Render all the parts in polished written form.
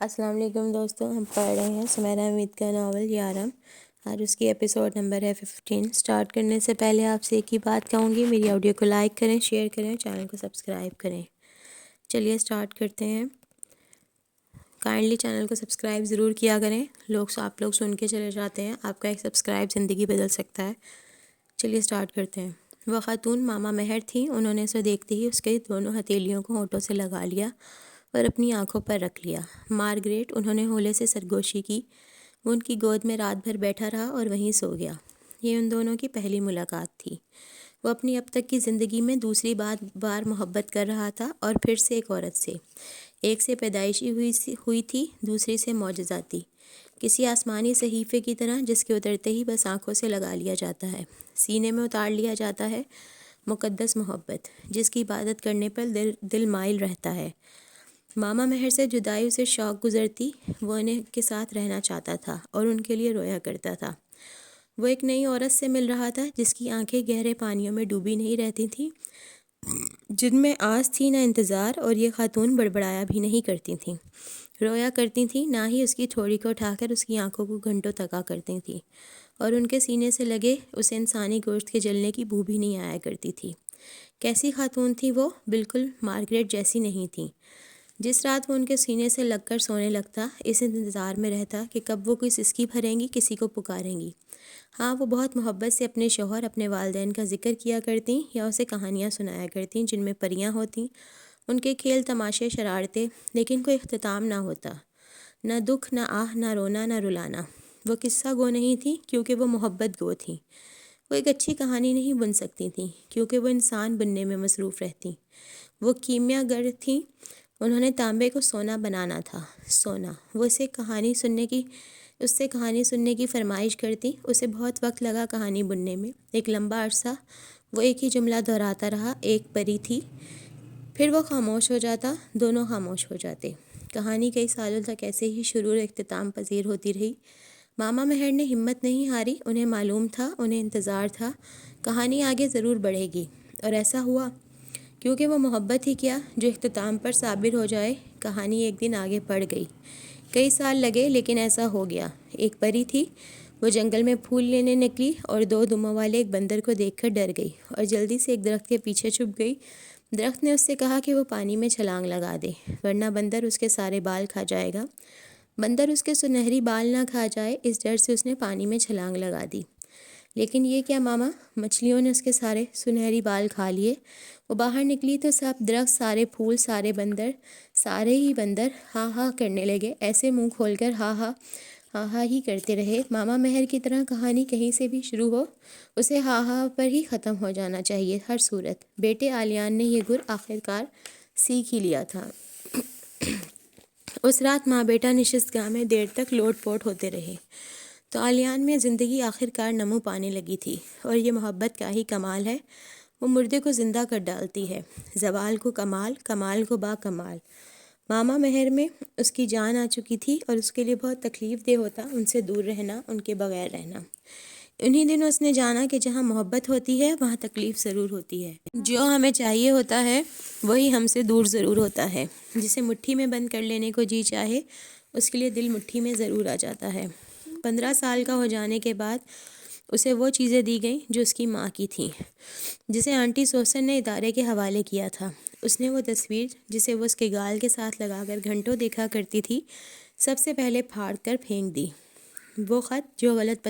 السلام علیکم دوستوں، ہم پڑھ رہے ہیں سمیرہ حمید کا ناول یارم اور اس کی ایپیسوڈ نمبر ہے 15۔ سٹارٹ کرنے سے پہلے آپ سے ایک ہی بات کہوں گی، میری آڈیو کو لائک کریں، شیئر کریں، چینل کو سبسکرائب کریں۔ چلیے سٹارٹ کرتے ہیں۔ کائنڈلی چینل کو سبسکرائب ضرور کیا کریں، آپ لوگ سن کے چلے جاتے ہیں، آپ کا ایک سبسکرائب زندگی بدل سکتا ہے۔ چلیے سٹارٹ کرتے ہیں۔ وہ خاتون ماما مہر تھیں، انہوں نے اسے دیکھتے ہی اس کے دونوں ہتھیلیوں کو ہونٹوں سے لگا لیا اور اپنی آنکھوں پر رکھ لیا۔ مارگریٹ، انہوں نے ہولے سے سرگوشی کی۔ وہ ان کی گود میں رات بھر بیٹھا رہا اور وہیں سو گیا۔ یہ ان دونوں کی پہلی ملاقات تھی۔ وہ اپنی اب تک کی زندگی میں دوسری بار محبت کر رہا تھا، اور پھر سے ایک عورت سے۔ ایک سے پیدائشی ہوئی تھی، دوسری سے معجزاتی، کسی آسمانی صحیفے کی طرح جس کے اترتے ہی بس آنکھوں سے لگا لیا جاتا ہے، سینے میں اتار لیا جاتا ہے۔ مقدس محبت جس کی عبادت کرنے پر دل مائل رہتا ہے۔ ماما مہر سے جدائی اسے شوق گزرتی، وہ انہیں کے ساتھ رہنا چاہتا تھا اور ان کے لیے رویا کرتا تھا۔ وہ ایک نئی عورت سے مل رہا تھا جس کی آنکھیں گہرے پانیوں میں ڈوبی نہیں رہتی تھیں، جن میں آس تھی نہ انتظار، اور یہ خاتون بڑبڑایا بھی نہیں کرتی تھیں، رویا کرتی تھیں، نہ ہی اس کی تھوڑی کو اٹھا کر اس کی آنکھوں کو گھنٹوں تکا کرتی تھیں، اور ان کے سینے سے لگے اسے انسانی گوشت کے جلنے کی بو بھی نہیں آیا کرتی تھی۔ کیسی خاتون تھی وہ؟ بالکل مارگریٹ جیسی نہیں تھی۔ جس رات وہ ان کے سینے سے لگ کر سونے لگتا، اس انتظار میں رہتا کہ کب وہ کوئی سسکی بھریں گی، کسی کو پکاریں گی۔ ہاں، وہ بہت محبت سے اپنے شوہر، اپنے والدین کا ذکر کیا کرتیں یا اسے کہانیاں سنایا کرتیں جن میں پریاں ہوتیں، ان کے کھیل تماشے شرارتیں، لیکن کوئی اختتام نہ ہوتا، نہ دکھ، نہ آہ، نہ رونا، نہ رلانا۔ وہ قصہ گو نہیں تھیں کیونکہ وہ محبت گو تھیں۔ وہ ایک اچھی کہانی نہیں بن سکتی تھیں کیونکہ وہ انسان بننے میں مصروف رہتیں۔ وہ کیمیا گر تھیں، انہوں نے تانبے کو سونا بنانا تھا۔ سونا۔ وہ اس سے کہانی سننے کی فرمائش کرتی۔ اسے بہت وقت لگا کہانی بننے میں، ایک لمبا عرصہ وہ ایک ہی جملہ دہراتا رہا، ایک پری تھی۔ پھر وہ خاموش ہو جاتا، دونوں خاموش ہو جاتے۔ کہانی کئی سالوں تک ایسے ہی شروع اور اختتام پذیر ہوتی رہی۔ ماما مہر نے ہمت نہیں ہاری، انہیں معلوم تھا، انہیں انتظار تھا، کہانی آگے ضرور بڑھے گی، اور ایسا ہوا۔ کیونکہ وہ محبت ہی کیا جو اختتام پر صابر ہو جائے۔ کہانی ایک دن آگے بڑھ گئی، کئی سال لگے، لیکن ایسا ہو گیا۔ ایک پری تھی، وہ جنگل میں پھول لینے نکلی اور دو دموں والے ایک بندر کو دیکھ کر ڈر گئی اور جلدی سے ایک درخت کے پیچھے چھپ گئی۔ درخت نے اس سے کہا کہ وہ پانی میں چھلانگ لگا دے، ورنہ بندر اس کے سارے بال کھا جائے گا۔ بندر اس کے سنہری بال نہ کھا جائے، اس ڈر سے اس نے پانی میں چھلانگ لگا دی۔ لیکن یہ کیا ماما، مچھلیوں نے اس کے سارے سنہری بال کھا لیے۔ وہ باہر نکلی تو سب درخت، سارے پھول، سارے ہی بندر ہاں ہاں کرنے لگے، ایسے منہ کھول کر ہاں ہاں ہاں ہاں ہی کرتے رہے۔ ماما مہر کی طرح کہانی کہیں سے بھی شروع ہو، اسے ہاں ہاں پر ہی ختم ہو جانا چاہیے ہر صورت۔ بیٹے آلیان نے یہ گر آخرکار سیکھ ہی لیا تھا۔ اس رات ماں بیٹا نشست گاہ میں دیر تک لوٹ پوٹ ہوتے رہے، تو آلیان میں زندگی آخرکار نمو پانے لگی تھی۔ اور یہ محبت کا ہی کمال ہے، وہ مردے کو زندہ کر ڈالتی ہے، زوال کو کمال، کمال کو با کمال۔ ماما مہر میں اس کی جان آ چکی تھی اور اس کے لیے بہت تکلیف دہ ہوتا ان سے دور رہنا، ان کے بغیر رہنا۔ انہی دنوں اس نے جانا کہ جہاں محبت ہوتی ہے وہاں تکلیف ضرور ہوتی ہے۔ جو ہمیں چاہیے ہوتا ہے وہی ہم سے دور ضرور ہوتا ہے۔ جسے مٹھی میں بند کر لینے کو جی چاہے، اس کے لیے دل مٹھی میں ضرور آ جاتا ہے۔ 15 سال کا ہو جانے کے بعد اسے وہ چیزیں دی گئیں جو اس کی ماں کی تھیں، جسے آنٹی سوسن نے ادارے کے حوالے کیا تھا۔ اس نے وہ تصویر جسے وہ اس کے گال کے ساتھ لگا کر گھنٹوں دیکھا کرتی تھی، سب سے پہلے پھاڑ کر پھینک دی۔ وہ خط جو غلط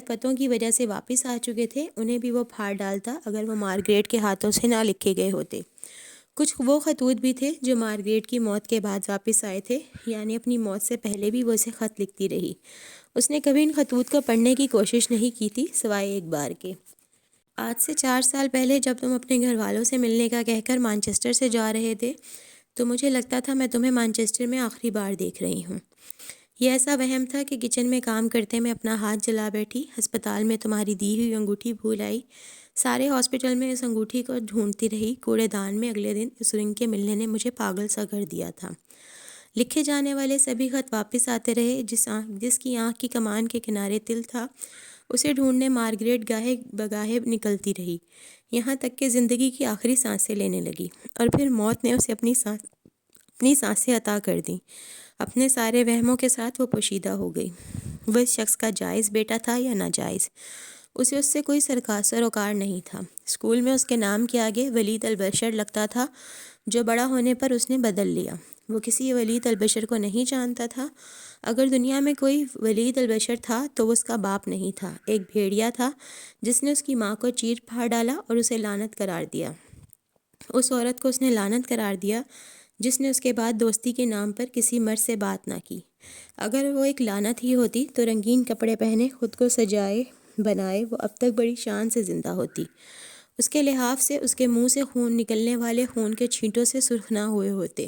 پتوں کی وجہ سے واپس آ چکے تھے، انہیں بھی وہ پھاڑ ڈالتا اگر وہ مارگریٹ کے ہاتھوں سے نہ لکھے گئے ہوتے۔ کچھ وہ خطوط بھی تھے جو مارگریٹ کی موت کے بعد واپس آئے تھے، یعنی اپنی موت سے پہلے بھی وہ اسے خط لکھتی رہی۔ اس نے کبھی ان خطوط کو پڑھنے کی کوشش نہیں کی تھی، سوائے ایک بار کے۔ آج سے 4 سال پہلے جب تم اپنے گھر والوں سے ملنے کا کہہ کر مانچسٹر سے جا رہے تھے، تو مجھے لگتا تھا میں تمہیں مانچسٹر میں آخری بار دیکھ رہی ہوں۔ یہ ایسا وہم تھا کہ کچن میں کام کرتے میں اپنا ہاتھ جلا بیٹھی، ہسپتال میں تمہاری دی ہوئی انگوٹھی بھول آئی، سارے ہاسپٹل میں اس انگوٹھی کو ڈھونڈتی رہی، کوڑے دان میں اگلے دن اس رنگ کے ملنے نے مجھے پاگل سا کر دیا تھا۔ لکھے جانے والے سبھی خط واپس آتے رہے، جس کی آنکھ کی کمان کے کنارے تل تھا، اسے ڈھونڈنے مارگریٹ گاہے بگاہے نکلتی رہی، یہاں تک کہ زندگی کی آخری سانسیں لینے لگی، اور پھر موت نے اسے اپنی اپنی سانسیں عطا کر دیں۔ اپنے سارے وہموں کے ساتھ وہ پوشیدہ ہو گئی۔ وہ اس شخص کا جائز بیٹا تھا یا ناجائز، اسے اس سے کوئی سروکار نہیں تھا۔ اسکول میں اس کے نام کے آگے ولید البشر لگتا تھا، جو بڑا ہونے پر اس نے بدل لیا۔ وہ کسی ولید البشر کو نہیں جانتا تھا۔ اگر دنیا میں کوئی ولید البشر تھا تو وہ اس کا باپ نہیں تھا، ایک بھیڑیا تھا جس نے اس کی ماں کو چیر پھاڑ ڈالا اور اسے لعنت قرار دیا۔ اس عورت کو اس نے لعنت قرار دیا جس نے اس کے بعد دوستی کے نام پر کسی مرد سے بات نہ کی۔ اگر وہ ایک لعنت ہی ہوتی تو رنگین کپڑے پہنے خود کو سجائے بنائے وہ اب تک بڑی شان سے زندہ ہوتی۔ اس کے لحاف سے اس کے منہ سے خون نکلنے والے خون کے چھینٹوں سے سرخ نہ ہوئے ہوتے،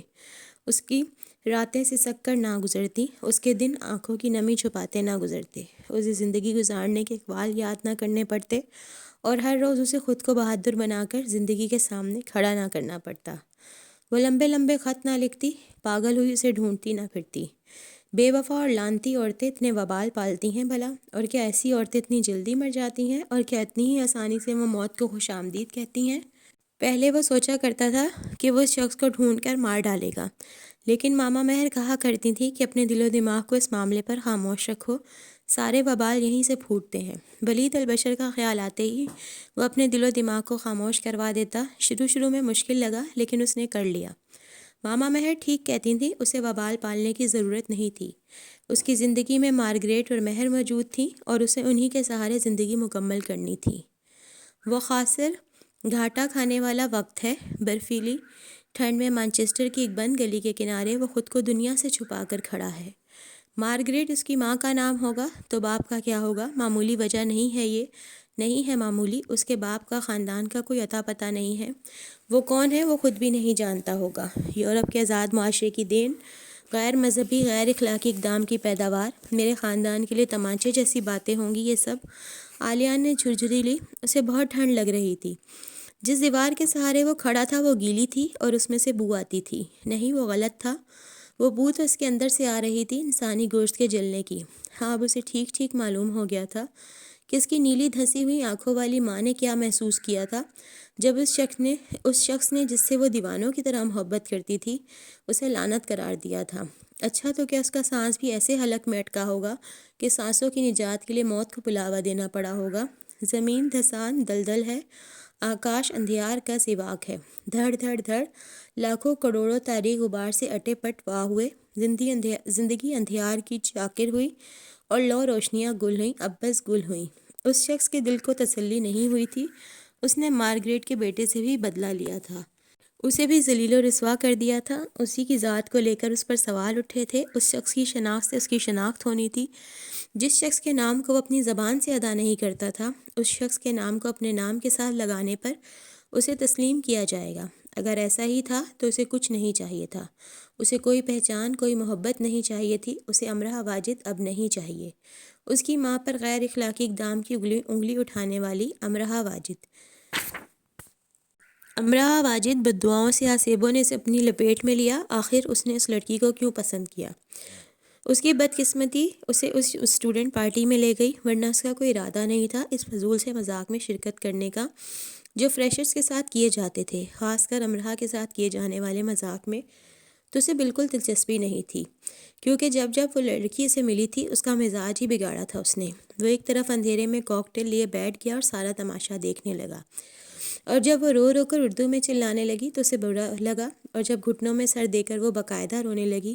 اس کی راتیں سسک کر نہ گزرتی، اس کے دن آنکھوں کی نمی چھپاتے نہ گزرتے، اسے زندگی گزارنے کے اقوال یاد نہ کرنے پڑتے، اور ہر روز اسے خود کو بہادر بنا کر زندگی کے سامنے کھڑا نہ کرنا پڑتا۔ وہ لمبے لمبے خط نہ لکھتی، پاگل ہوئی اسے ڈھونڈتی نہ پھرتی۔ بے وفا اور لعنتی عورتیں اتنے وبال پالتی ہیں بھلا، اور کیا ایسی عورتیں اتنی جلدی مر جاتی ہیں، اور کیا اتنی ہی آسانی سے وہ موت کو خوش آمدید کہتی ہیں؟ پہلے وہ سوچا کرتا تھا کہ وہ اس شخص کو ڈھونڈ کر مار ڈالے گا، لیکن ماما مہر کہا کرتی تھی کہ اپنے دل و دماغ کو اس معاملے پر خاموش رکھو، سارے وبال یہیں سے پھوٹتے ہیں۔ ولید البشر کا خیال آتے ہی وہ اپنے دل و دماغ کو خاموش کروا دیتا۔ شروع میں مشکل لگا لیکن اس نے کر لیا۔ ماما مہر ٹھیک کہتی تھی، اسے وبال پالنے کی ضرورت نہیں تھی۔ اس کی زندگی میں مارگریٹ اور مہر موجود تھیں اور اسے انہی کے سہارے زندگی مکمل کرنی تھی۔ وہ خاصر گھاٹا کھانے والا وقت ہے۔ برفیلی ٹھنڈ میں مانچسٹر کی ایک بند گلی کے کنارے وہ خود کو دنیا سے چھپا کر کھڑا ہے۔ مارگریٹ اس کی ماں کا نام ہوگا تو باپ کا کیا ہوگا؟ معمولی وجہ نہیں ہے، یہ نہیں ہے معمولی۔ اس کے باپ کا خاندان کا کوئی اتا پتہ نہیں ہے، وہ کون ہے وہ خود بھی نہیں جانتا ہوگا۔ یورپ کے آزاد معاشرے کی دین، غیر مذہبی غیر اخلاقی اقدام کی پیداوار، میرے خاندان کے لیے تمانچے جیسی باتیں ہوں گی یہ سب۔ عالیہ نے جھرجھری لی، اسے بہت ٹھنڈ لگ رہی تھی۔ جس دیوار کے سہارے وہ کھڑا تھا وہ گیلی تھی اور اس میں سے بو آتی تھی۔ نہیں، وہ غلط تھا، وہ بو تو اس کے اندر سے آ رہی تھی، انسانی گوشت کے جلنے کی۔ ہاں، اب اسے ٹھیک ٹھیک معلوم ہو گیا تھا کہ اس کی نیلی دھسی ہوئی آنکھوں والی ماں نے کیا محسوس کیا تھا جب اس شخص نے جس سے وہ دیوانوں کی طرح محبت کرتی تھی اسے لعنت قرار دیا تھا۔ اچھا، تو کیا اس کا سانس بھی ایسے حلق میں اٹکا ہوگا کہ سانسوں کی نجات کے لیے موت کو بلاوا دینا پڑا ہوگا؟ زمین دھسان دلدل ہے، آکاش اندھیار کا سیواک ہے، دھڑ دھڑ دھڑ لاکھوں کروڑوں تاریک غبار سے اٹے پٹ واہ ہوئے، زندگی اندھیار کی چاکر ہوئی اور لو روشنیاں گل ہوئیں، اب بس گل ہوئیں۔ اس شخص کے دل کو تسلی نہیں ہوئی تھی، اس نے مارگریٹ کے بیٹے سے بھی بدلہ لیا تھا، اسے بھی ذلیل و رسوا کر دیا تھا، اسی کی ذات کو لے کر اس پر سوال اٹھے تھے۔ اس شخص کی شناخت سے اس کی شناخت ہونی تھی۔ جس شخص کے نام کو وہ اپنی زبان سے ادا نہیں کرتا تھا، اس شخص کے نام کو اپنے نام کے ساتھ لگانے پر اسے تسلیم کیا جائے گا۔ اگر ایسا ہی تھا تو اسے کچھ نہیں چاہیے تھا، اسے کوئی پہچان، کوئی محبت نہیں چاہیے تھی، اسے امرہ واجد اب نہیں چاہیے۔ اس کی ماں پر غیر اخلاقی اقدام کی انگلی اٹھانے والی امرہ واجد بددعاؤں سے آسیبوں نے اسے اپنی لپیٹ میں لیا۔ آخر اس نے اس لڑکی کو کیوں پسند کیا؟ اس کی بدقسمتی اسے اس اسٹوڈنٹ پارٹی میں لے گئی، ورنہ اس کا کوئی ارادہ نہیں تھا اس فضول سے مذاق میں شرکت کرنے کا جو فریشرز کے ساتھ کیے جاتے تھے، خاص کر امرہ کے ساتھ کیے جانے والے مذاق میں تو اسے بالکل دلچسپی نہیں تھی، کیونکہ جب وہ لڑکی سے ملی تھی اس کا مزاج ہی بگاڑا تھا اس نے۔ وہ ایک طرف اندھیرے میں کوکٹیل لیے بیٹھ گیا اور سارا تماشا دیکھنے لگا، اور جب وہ رو رو کر اردو میں چلانے لگی تو اسے برا لگا، اور جب گھٹنوں میں سر دے کر وہ باقاعدہ رونے لگی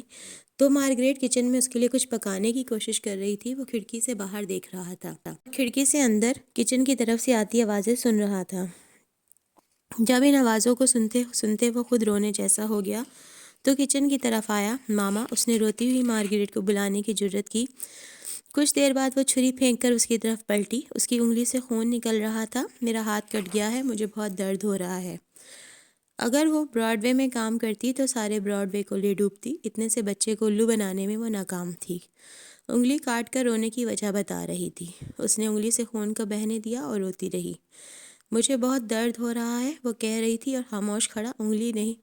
تو مارگریٹ کچن میں اس کے لیے کچھ پکانے کی کوشش کر رہی تھی۔ وہ کھڑکی سے باہر دیکھ رہا تھا، کھڑکی سے اندر کچن کی طرف سے آتی آوازیں سن رہا تھا۔ جب ان آوازوں کو سنتے وہ خود رونے جیسا ہو گیا تو کچن کی طرف آیا۔ ماما، اس نے روتی ہوئی مارگریٹ کو بلانے کی جرت کی۔ کچھ دیر بعد وہ چھری پھینک کر اس کی طرف پلٹی، اس کی انگلی سے خون نکل رہا تھا۔ میرا ہاتھ کٹ گیا ہے، مجھے بہت درد ہو رہا ہے۔ اگر وہ براڈ وے میں کام کرتی تو سارے براڈ وے کو لے ڈوبتی، اتنے سے بچے کو الو بنانے میں وہ ناکام تھی۔ انگلی کاٹ کر رونے کی وجہ بتا رہی تھی۔ اس نے انگلی سے خون کو بہنے دیا اور روتی رہی۔ مجھے بہت درد ہو رہا ہے، وہ کہہ رہی تھی، اور خاموش کھڑا انگلی نہیں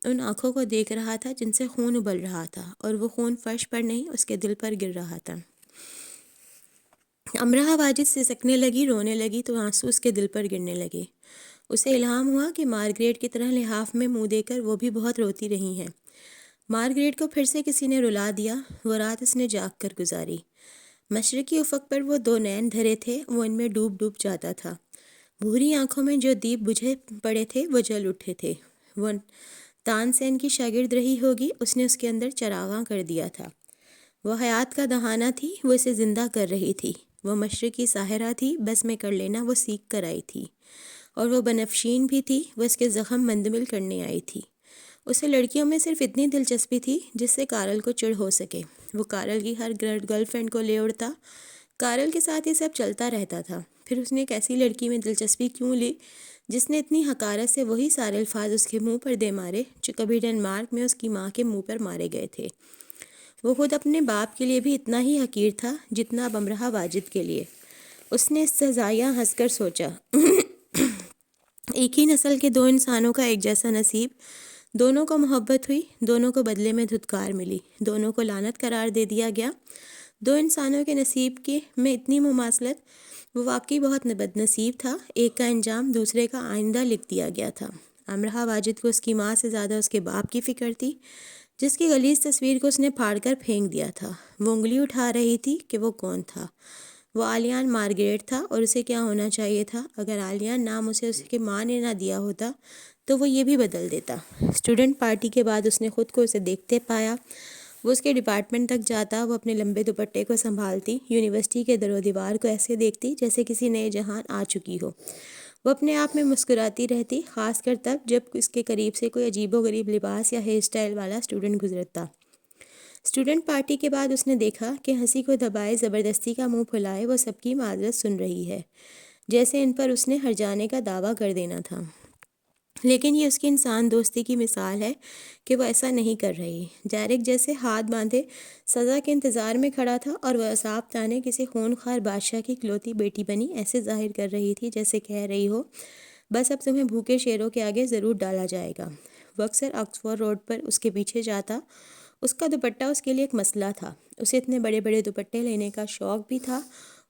ان آنکھوں کو دیکھ رہا تھا جن سے خون ابل رہا تھا، اور وہ خون فرش پر نہیں اس کے دل پر گر رہا تھا۔ امرہ واجد سسکنے لگی، رونے لگی تو آنسو اس کے دل پر گرنے لگے۔ اسے الہام ہوا کہ مارگریٹ کی طرح لحاف میں منہ دے کر وہ بھی بہت روتی رہی ہیں۔ مارگریٹ کو پھر سے کسی نے رلا دیا۔ وہ رات اس نے جاگ کر گزاری۔ مشرقی افق پر وہ دو نین دھرے تھے، وہ ان میں ڈوب ڈوب جاتا تھا۔ بھوری آنکھوں میں جو دیپ بجھے پڑے تھے وہ جل اٹھے تھے۔ وہ تان سین کی شاگرد رہی ہوگی، اس نے اس کے اندر چراغاں کر دیا تھا۔ وہ حیات کا دہانہ تھی، وہ اسے زندہ کر رہی تھی۔ وہ مشرقی ساحرہ تھی، بس میں کر لینا وہ سیکھ کر آئی تھی۔ اور وہ بنفشین بھی تھی، وہ اس کے زخم مندمل کرنے آئی تھی۔ اسے لڑکیوں میں صرف اتنی دلچسپی تھی جس سے کارل کو چڑ ہو سکے۔ وہ کارل کی ہر گرل فرینڈ کو لے اڑتا۔ کارل کے ساتھ یہ سب چلتا رہتا تھا۔ پھر اس نے ایک ایسی لڑکی میں دلچسپی کیوں لی جس نے اتنی حقارت سے وہی سارے الفاظ اس کے منہ پر دے مارے جو کبھی ڈنمارک میں اس کی ماں کے منہ پر مارے گئے تھے۔ وہ خود اپنے باپ کے لیے بھی اتنا ہی حقیر تھا جتنا اب امرہ واجد کے لیے۔ اس نے استہزائیہ ہنس کر سوچا، ایک ہی نسل کے دو انسانوں کا ایک جیسا نصیب، دونوں کو محبت ہوئی، دونوں کو بدلے میں دھتکار ملی، دونوں کو لعنت قرار دے دیا گیا۔ دو انسانوں کے نصیب کی میں اتنی مماثلت، وہ واقعی بہت بد نصیب تھا۔ ایک کا انجام دوسرے کا آئندہ لکھ دیا گیا تھا۔ امرہ واجد کو اس کی ماں سے زیادہ اس کے باپ کی فکر تھی، جس کی غلیظ تصویر کو اس نے پھاڑ کر پھینک دیا تھا۔ وہ انگلی اٹھا رہی تھی کہ وہ کون تھا۔ وہ آلیان مارگریٹ تھا، اور اسے کیا ہونا چاہیے تھا؟ اگر آلیان نام اسے اس کی ماں نے نہ دیا ہوتا تو وہ یہ بھی بدل دیتا۔ اسٹوڈنٹ پارٹی کے بعد اس نے خود کو اسے دیکھتے پایا۔ وہ اس کے ڈپارٹمنٹ تک جاتا، وہ اپنے لمبے دوپٹے کو سنبھالتی، یونیورسٹی کے در و دیوار کو ایسے دیکھتی جیسے کسی نئے جہان آ چکی ہو۔ وہ اپنے آپ میں مسکراتی رہتی، خاص کر تب جب اس کے قریب سے کوئی عجیب و غریب لباس یا ہیئر اسٹائل والا اسٹوڈنٹ گزرتا۔ اسٹوڈنٹ پارٹی کے بعد اس نے دیکھا کہ ہنسی کو دبائے زبردستی کا منہ پھلائے وہ سب کی معذرت سن رہی ہے، جیسے ان پر اس نے ہرجانے کا دعویٰ کر دینا تھا۔ لیکن یہ اس کی انسان دوستی کی مثال ہے کہ وہ ایسا نہیں کر رہی۔ ڈیرک جیسے ہاتھ باندھے سزا کے انتظار میں کھڑا تھا، اور وہ عذاب تانے کسی خونخوار بادشاہ کی اکلوتی بیٹی بنی ایسے ظاہر کر رہی تھی جیسے کہہ رہی ہو، بس اب تمہیں بھوکے شیروں کے آگے ضرور ڈالا جائے گا۔ وہ اکثر آکسفورڈ روڈ پر اس کے پیچھے جاتا۔ اس کا دوپٹہ اس کے لیے ایک مسئلہ تھا۔ اسے اتنے بڑے بڑے دوپٹے لینے کا شوق بھی تھا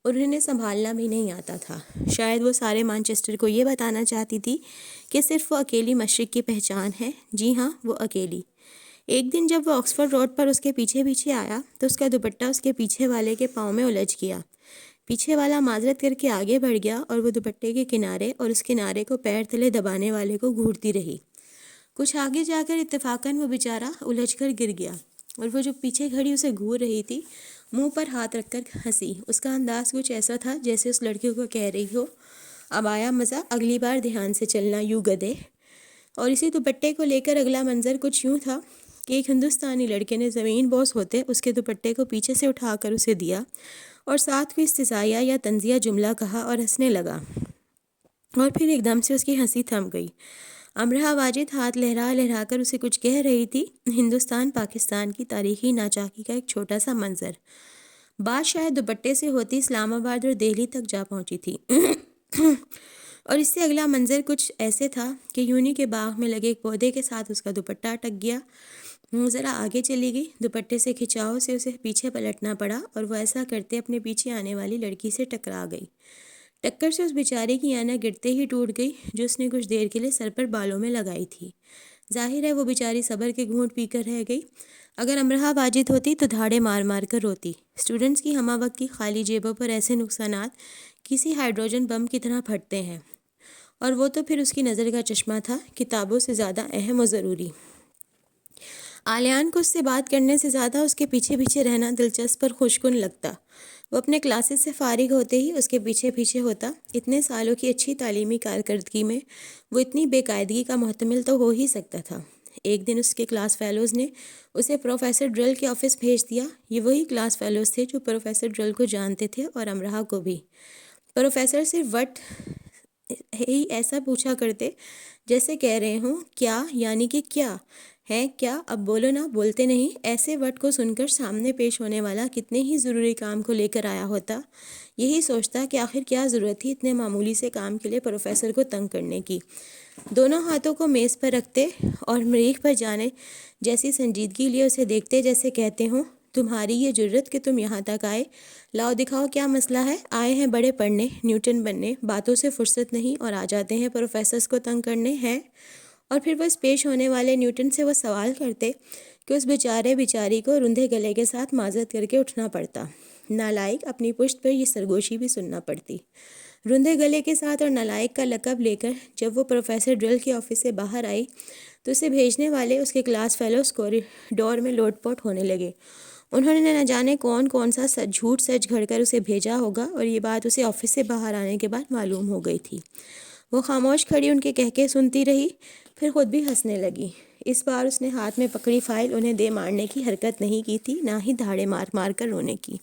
اور انہیں سنبھالنا بھی نہیں آتا تھا۔ شاید وہ سارے مانچسٹر کو یہ بتانا چاہتی تھی کہ صرف وہ اکیلی مشرق کی پہچان ہے۔ جی ہاں، وہ اکیلی۔ ایک دن جب وہ آکسفورڈ روڈ پر اس کے پیچھے پیچھے آیا تو اس کا دوپٹہ اس کے پیچھے والے کے پاؤں میں الجھ گیا۔ پیچھے والا معذرت کر کے آگے بڑھ گیا اور وہ دوپٹے کے کنارے اور اس کنارے کو پیر تلے دبانے والے کو گھورتی رہی۔ کچھ آگے جا کر اتفاقاً وہ بیچارہ الجھ کر گر گیا، اور وہ جو پیچھے کھڑی اسے گھور رہی تھی منہ پر ہاتھ رکھ کر ہنسی۔ اس کا انداز کچھ ایسا تھا جیسے اس لڑکے کو کہہ رہی ہو، اب آیا مزہ، اگلی بار دھیان سے چلنا یوں گدھے۔ اور اسی دوپٹے کو لے کر اگلا منظر کچھ یوں تھا کہ ایک ہندوستانی لڑکے نے زمین بوس ہوتے اس کے دوپٹے کو پیچھے سے اٹھا کر اسے دیا، اور ساتھ کوئی استضاعیہ یا طنزیہ جملہ کہا اور ہنسنے لگا، اور پھر ایک دم سے اس کی ہنسی تھم گئی۔ امرہ واجد ہاتھ لہرا لہرا کر اسے کچھ کہہ رہی تھی۔ ہندوستان پاکستان کی تاریخی ناچاکی کا ایک چھوٹا سا منظر۔ بات شاید دوپٹے سے ہوتی اسلام آباد اور دہلی تک جا پہنچی تھی۔ اور اس سے اگلا منظر کچھ ایسے تھا کہ یونی کے باغ میں لگے ایک پودے کے ساتھ اس کا دوپٹہ اٹک گیا۔ ذرا آگے چلی گئی، دوپٹے سے کھچاؤ سے اسے پیچھے پلٹنا پڑا، اور وہ ایسا کرتے اپنے پیچھے آنے والی لڑکی سے ٹکرا گئی۔ ٹکر سے اس بیچارے کی آنا گرتے ہی ٹوٹ گئی جو اس نے کچھ دیر کے لیے سر پر بالوں میں لگائی تھی۔ ظاہر ہے وہ بیچاری صبر کے گھونٹ پی کر رہ گئی۔ اگر امرہ واجد ہوتی تو دھاڑے مار مار کر روتی۔ اسٹوڈنٹس کی ہمہ وقت کی خالی جیبوں پر ایسے نقصانات کسی ہائیڈروجن بم کی طرح پھٹتے ہیں، اور وہ تو پھر اس کی نظر کا چشمہ تھا، کتابوں سے زیادہ اہم و ضروری۔ آلیان کو اس سے بات کرنے سے زیادہ اس کے پیچھے پیچھے رہنا دلچسپ اور خوشکن لگتا۔ وہ اپنے کلاسز سے فارغ ہوتے ہی اس کے پیچھے پیچھے ہوتا۔ اتنے سالوں کی اچھی تعلیمی کارکردگی میں وہ اتنی بے قاعدگی کا محتمل تو ہو ہی سکتا تھا۔ ایک دن اس کے کلاس فیلوز نے اسے پروفیسر ڈرل کے آفس بھیج دیا۔ یہ وہی کلاس فیلوز تھے جو پروفیسر ڈرل کو جانتے تھے اور امرہ کو بھی۔ پروفیسر صرف وٹ ہی ایسا پوچھا کرتے جیسے کہہ رہے ہوں، کیا یعنی کہ کیا ہے، کیا اب بولو نا، بولتے نہیں۔ ایسے وٹ کو سن کر سامنے پیش ہونے والا کتنے ہی ضروری کام کو لے کر آیا ہوتا، یہی سوچتا کہ آخر کیا ضرورت تھی اتنے معمولی سے کام کے لیے پروفیسر کو تنگ کرنے کی۔ دونوں ہاتھوں کو میز پر رکھتے اور مریخ پر جانے جیسی سنجیدگی لیے اسے دیکھتے جیسے کہتے ہوں، تمہاری یہ جرت کہ تم یہاں تک آئے، لاؤ دکھاؤ کیا مسئلہ ہے۔ آئے ہیں بڑے پڑھنے، نیوٹن بننے، باتوں سے فرصت نہیں اور آ جاتے ہیں پروفیسرز کو تنگ کرنے ہیں۔ اور پھر وہ اس پیش ہونے والے نیوٹن سے وہ سوال کرتے کہ اس بیچاری کو رندھے گلے کے ساتھ معذرت کر کے اٹھنا پڑتا۔ نالائق اپنی پشت پر یہ سرگوشی بھی سننا پڑتی۔ رندھے گلے کے ساتھ اور نالائق کا لقب لے کر جب وہ پروفیسر ڈرل کے آفس سے باہر آئی تو اسے بھیجنے والے اس کے کلاس فیلوز کوریڈور میں لوٹ پوٹ ہونے لگے۔ انہوں نے نہ جانے کون سا جھوٹ سچ گھڑ کر اسے بھیجا ہوگا، اور یہ بات اسے آفس سے باہر آنے کے بعد معلوم ہو گئی تھی۔ وہ خاموش کھڑی ان کے کہکے سنتی رہی، پھر خود بھی ہنسنے لگی۔ اس بار اس نے ہاتھ میں پکڑی فائل انہیں دے مارنے کی حرکت نہیں کی تھی، نہ ہی دھاڑے مار مار کر رونے کی۔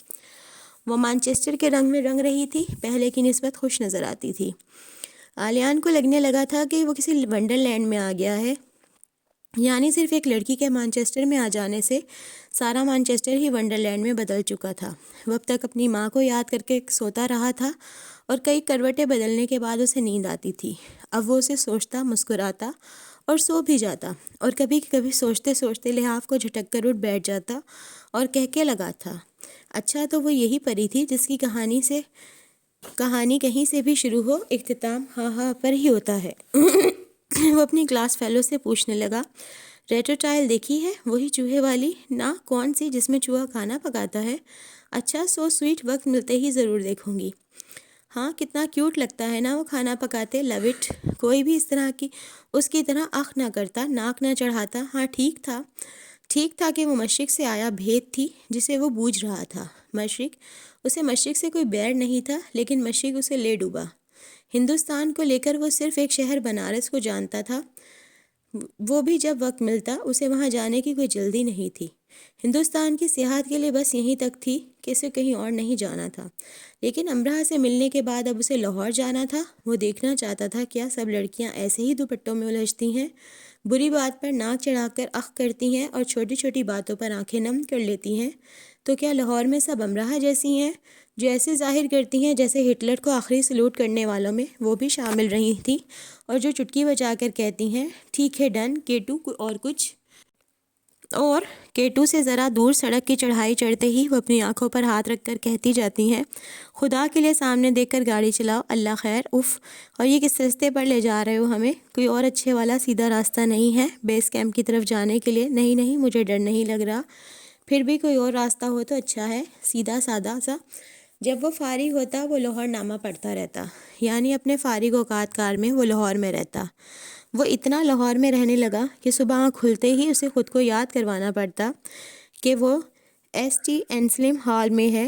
وہ مانچسٹر کے رنگ میں رنگ رہی تھی، پہلے کی نسبت خوش نظر آتی تھی۔ آلیان کو لگنے لگا تھا کہ وہ کسی ونڈرلینڈ میں آ گیا ہے، یعنی صرف ایک لڑکی کے مانچسٹر میں آ جانے سے سارا مانچسٹر ہی ونڈرلینڈ میں بدل چکا تھا۔ وہ اب تک اپنی ماں کو یاد کر کے سوتا رہا تھا، اور کئی کروٹیں بدلنے کے بعد اسے نیند آتی تھی۔ اب وہ اسے سوچتا، مسکراتا اور سو بھی جاتا، اور کبھی کبھی سوچتے سوچتے لحاف کو جھٹک کر اٹھ بیٹھ جاتا اور کہنے لگا تھا، اچھا تو وہ یہی پری تھی جس کی کہانی کہیں سے بھی شروع ہو، اختتام ہاں ہاں پر ہی ہوتا ہے۔ وہ اپنی کلاس فیلو سے پوچھنے لگا، ریٹوٹائل دیکھی ہے؟ وہی چوہے والی؟ نہ، کون سی جس میں چوہا کھانا پکاتا ہے؟ اچھا، سو سویٹ، وقت ملتے ہی ضرور دیکھوں گی۔ ہاں، کتنا کیوٹ لگتا ہے نا وہ کھانا پکاتے، لو اٹ۔ کوئی بھی اس کی طرح اخ نہ کرتا، ناک نہ چڑھاتا۔ ہاں، ٹھیک تھا کہ وہ مشرق سے آیا بھید تھی جسے وہ بوجھ رہا تھا۔ اسے مشرق سے کوئی بیر نہیں تھا، لیکن مشرق اسے لے ڈوبا۔ ہندوستان کو لے کر وہ صرف ایک شہر بنارس کو جانتا تھا، وہ بھی جب وقت ملتا۔ اسے وہاں جانے کی کوئی جلدی نہیں تھی۔ ہندوستان کی سیاحت کے لیے بس یہیں تک تھی کہ اسے کہیں اور نہیں جانا تھا۔ لیکن امرا سے ملنے کے بعد اب اسے لاہور جانا تھا۔ وہ دیکھنا چاہتا تھا کیا سب لڑکیاں ایسے ہی دوپٹوں میں الجھتی ہیں، بری بات پر ناک چڑھا کر اخ کرتی ہیں اور چھوٹی چھوٹی باتوں پر آنکھیں نم کر لیتی ہیں، تو کیا لاہور میں سب امرا جیسی ہیں جو ایسے ظاہر کرتی ہیں جیسے ہٹلر کو آخری سلوٹ کرنے والوں میں وہ بھی شامل رہی تھیں، اور جو چٹکی بجا کر کہتی ہیں، ٹھیک ہے ڈن کیٹو، اور کچھ؟ اور کیٹو سے ذرا دور سڑک کی چڑھائی چڑھتے ہی وہ اپنی آنکھوں پر ہاتھ رکھ کر کہتی جاتی ہیں، خدا کے لیے سامنے دیکھ کر گاڑی چلاؤ، اللہ خیر، اف، اور یہ کس رستے پر لے جا رہے ہو ہمیں؟ کوئی اور اچھے والا سیدھا راستہ نہیں ہے بیس کیمپ کی طرف جانے کے لیے؟ نہیں، مجھے ڈر نہیں لگ رہا، پھر بھی کوئی اور راستہ ہو تو اچھا ہے، سیدھا سادہ سا۔ جب وہ فارغ ہوتا وہ لاہور نامہ پڑھتا رہتا، یعنی اپنے فارغ اوقات کار میں وہ لاہور میں رہتا۔ وہ اتنا لاہور میں رہنے لگا کہ صبح آنکھ کھلتے ہی اسے خود کو یاد کروانا پڑتا کہ وہ ایس ٹی اینسلم ہال میں ہے،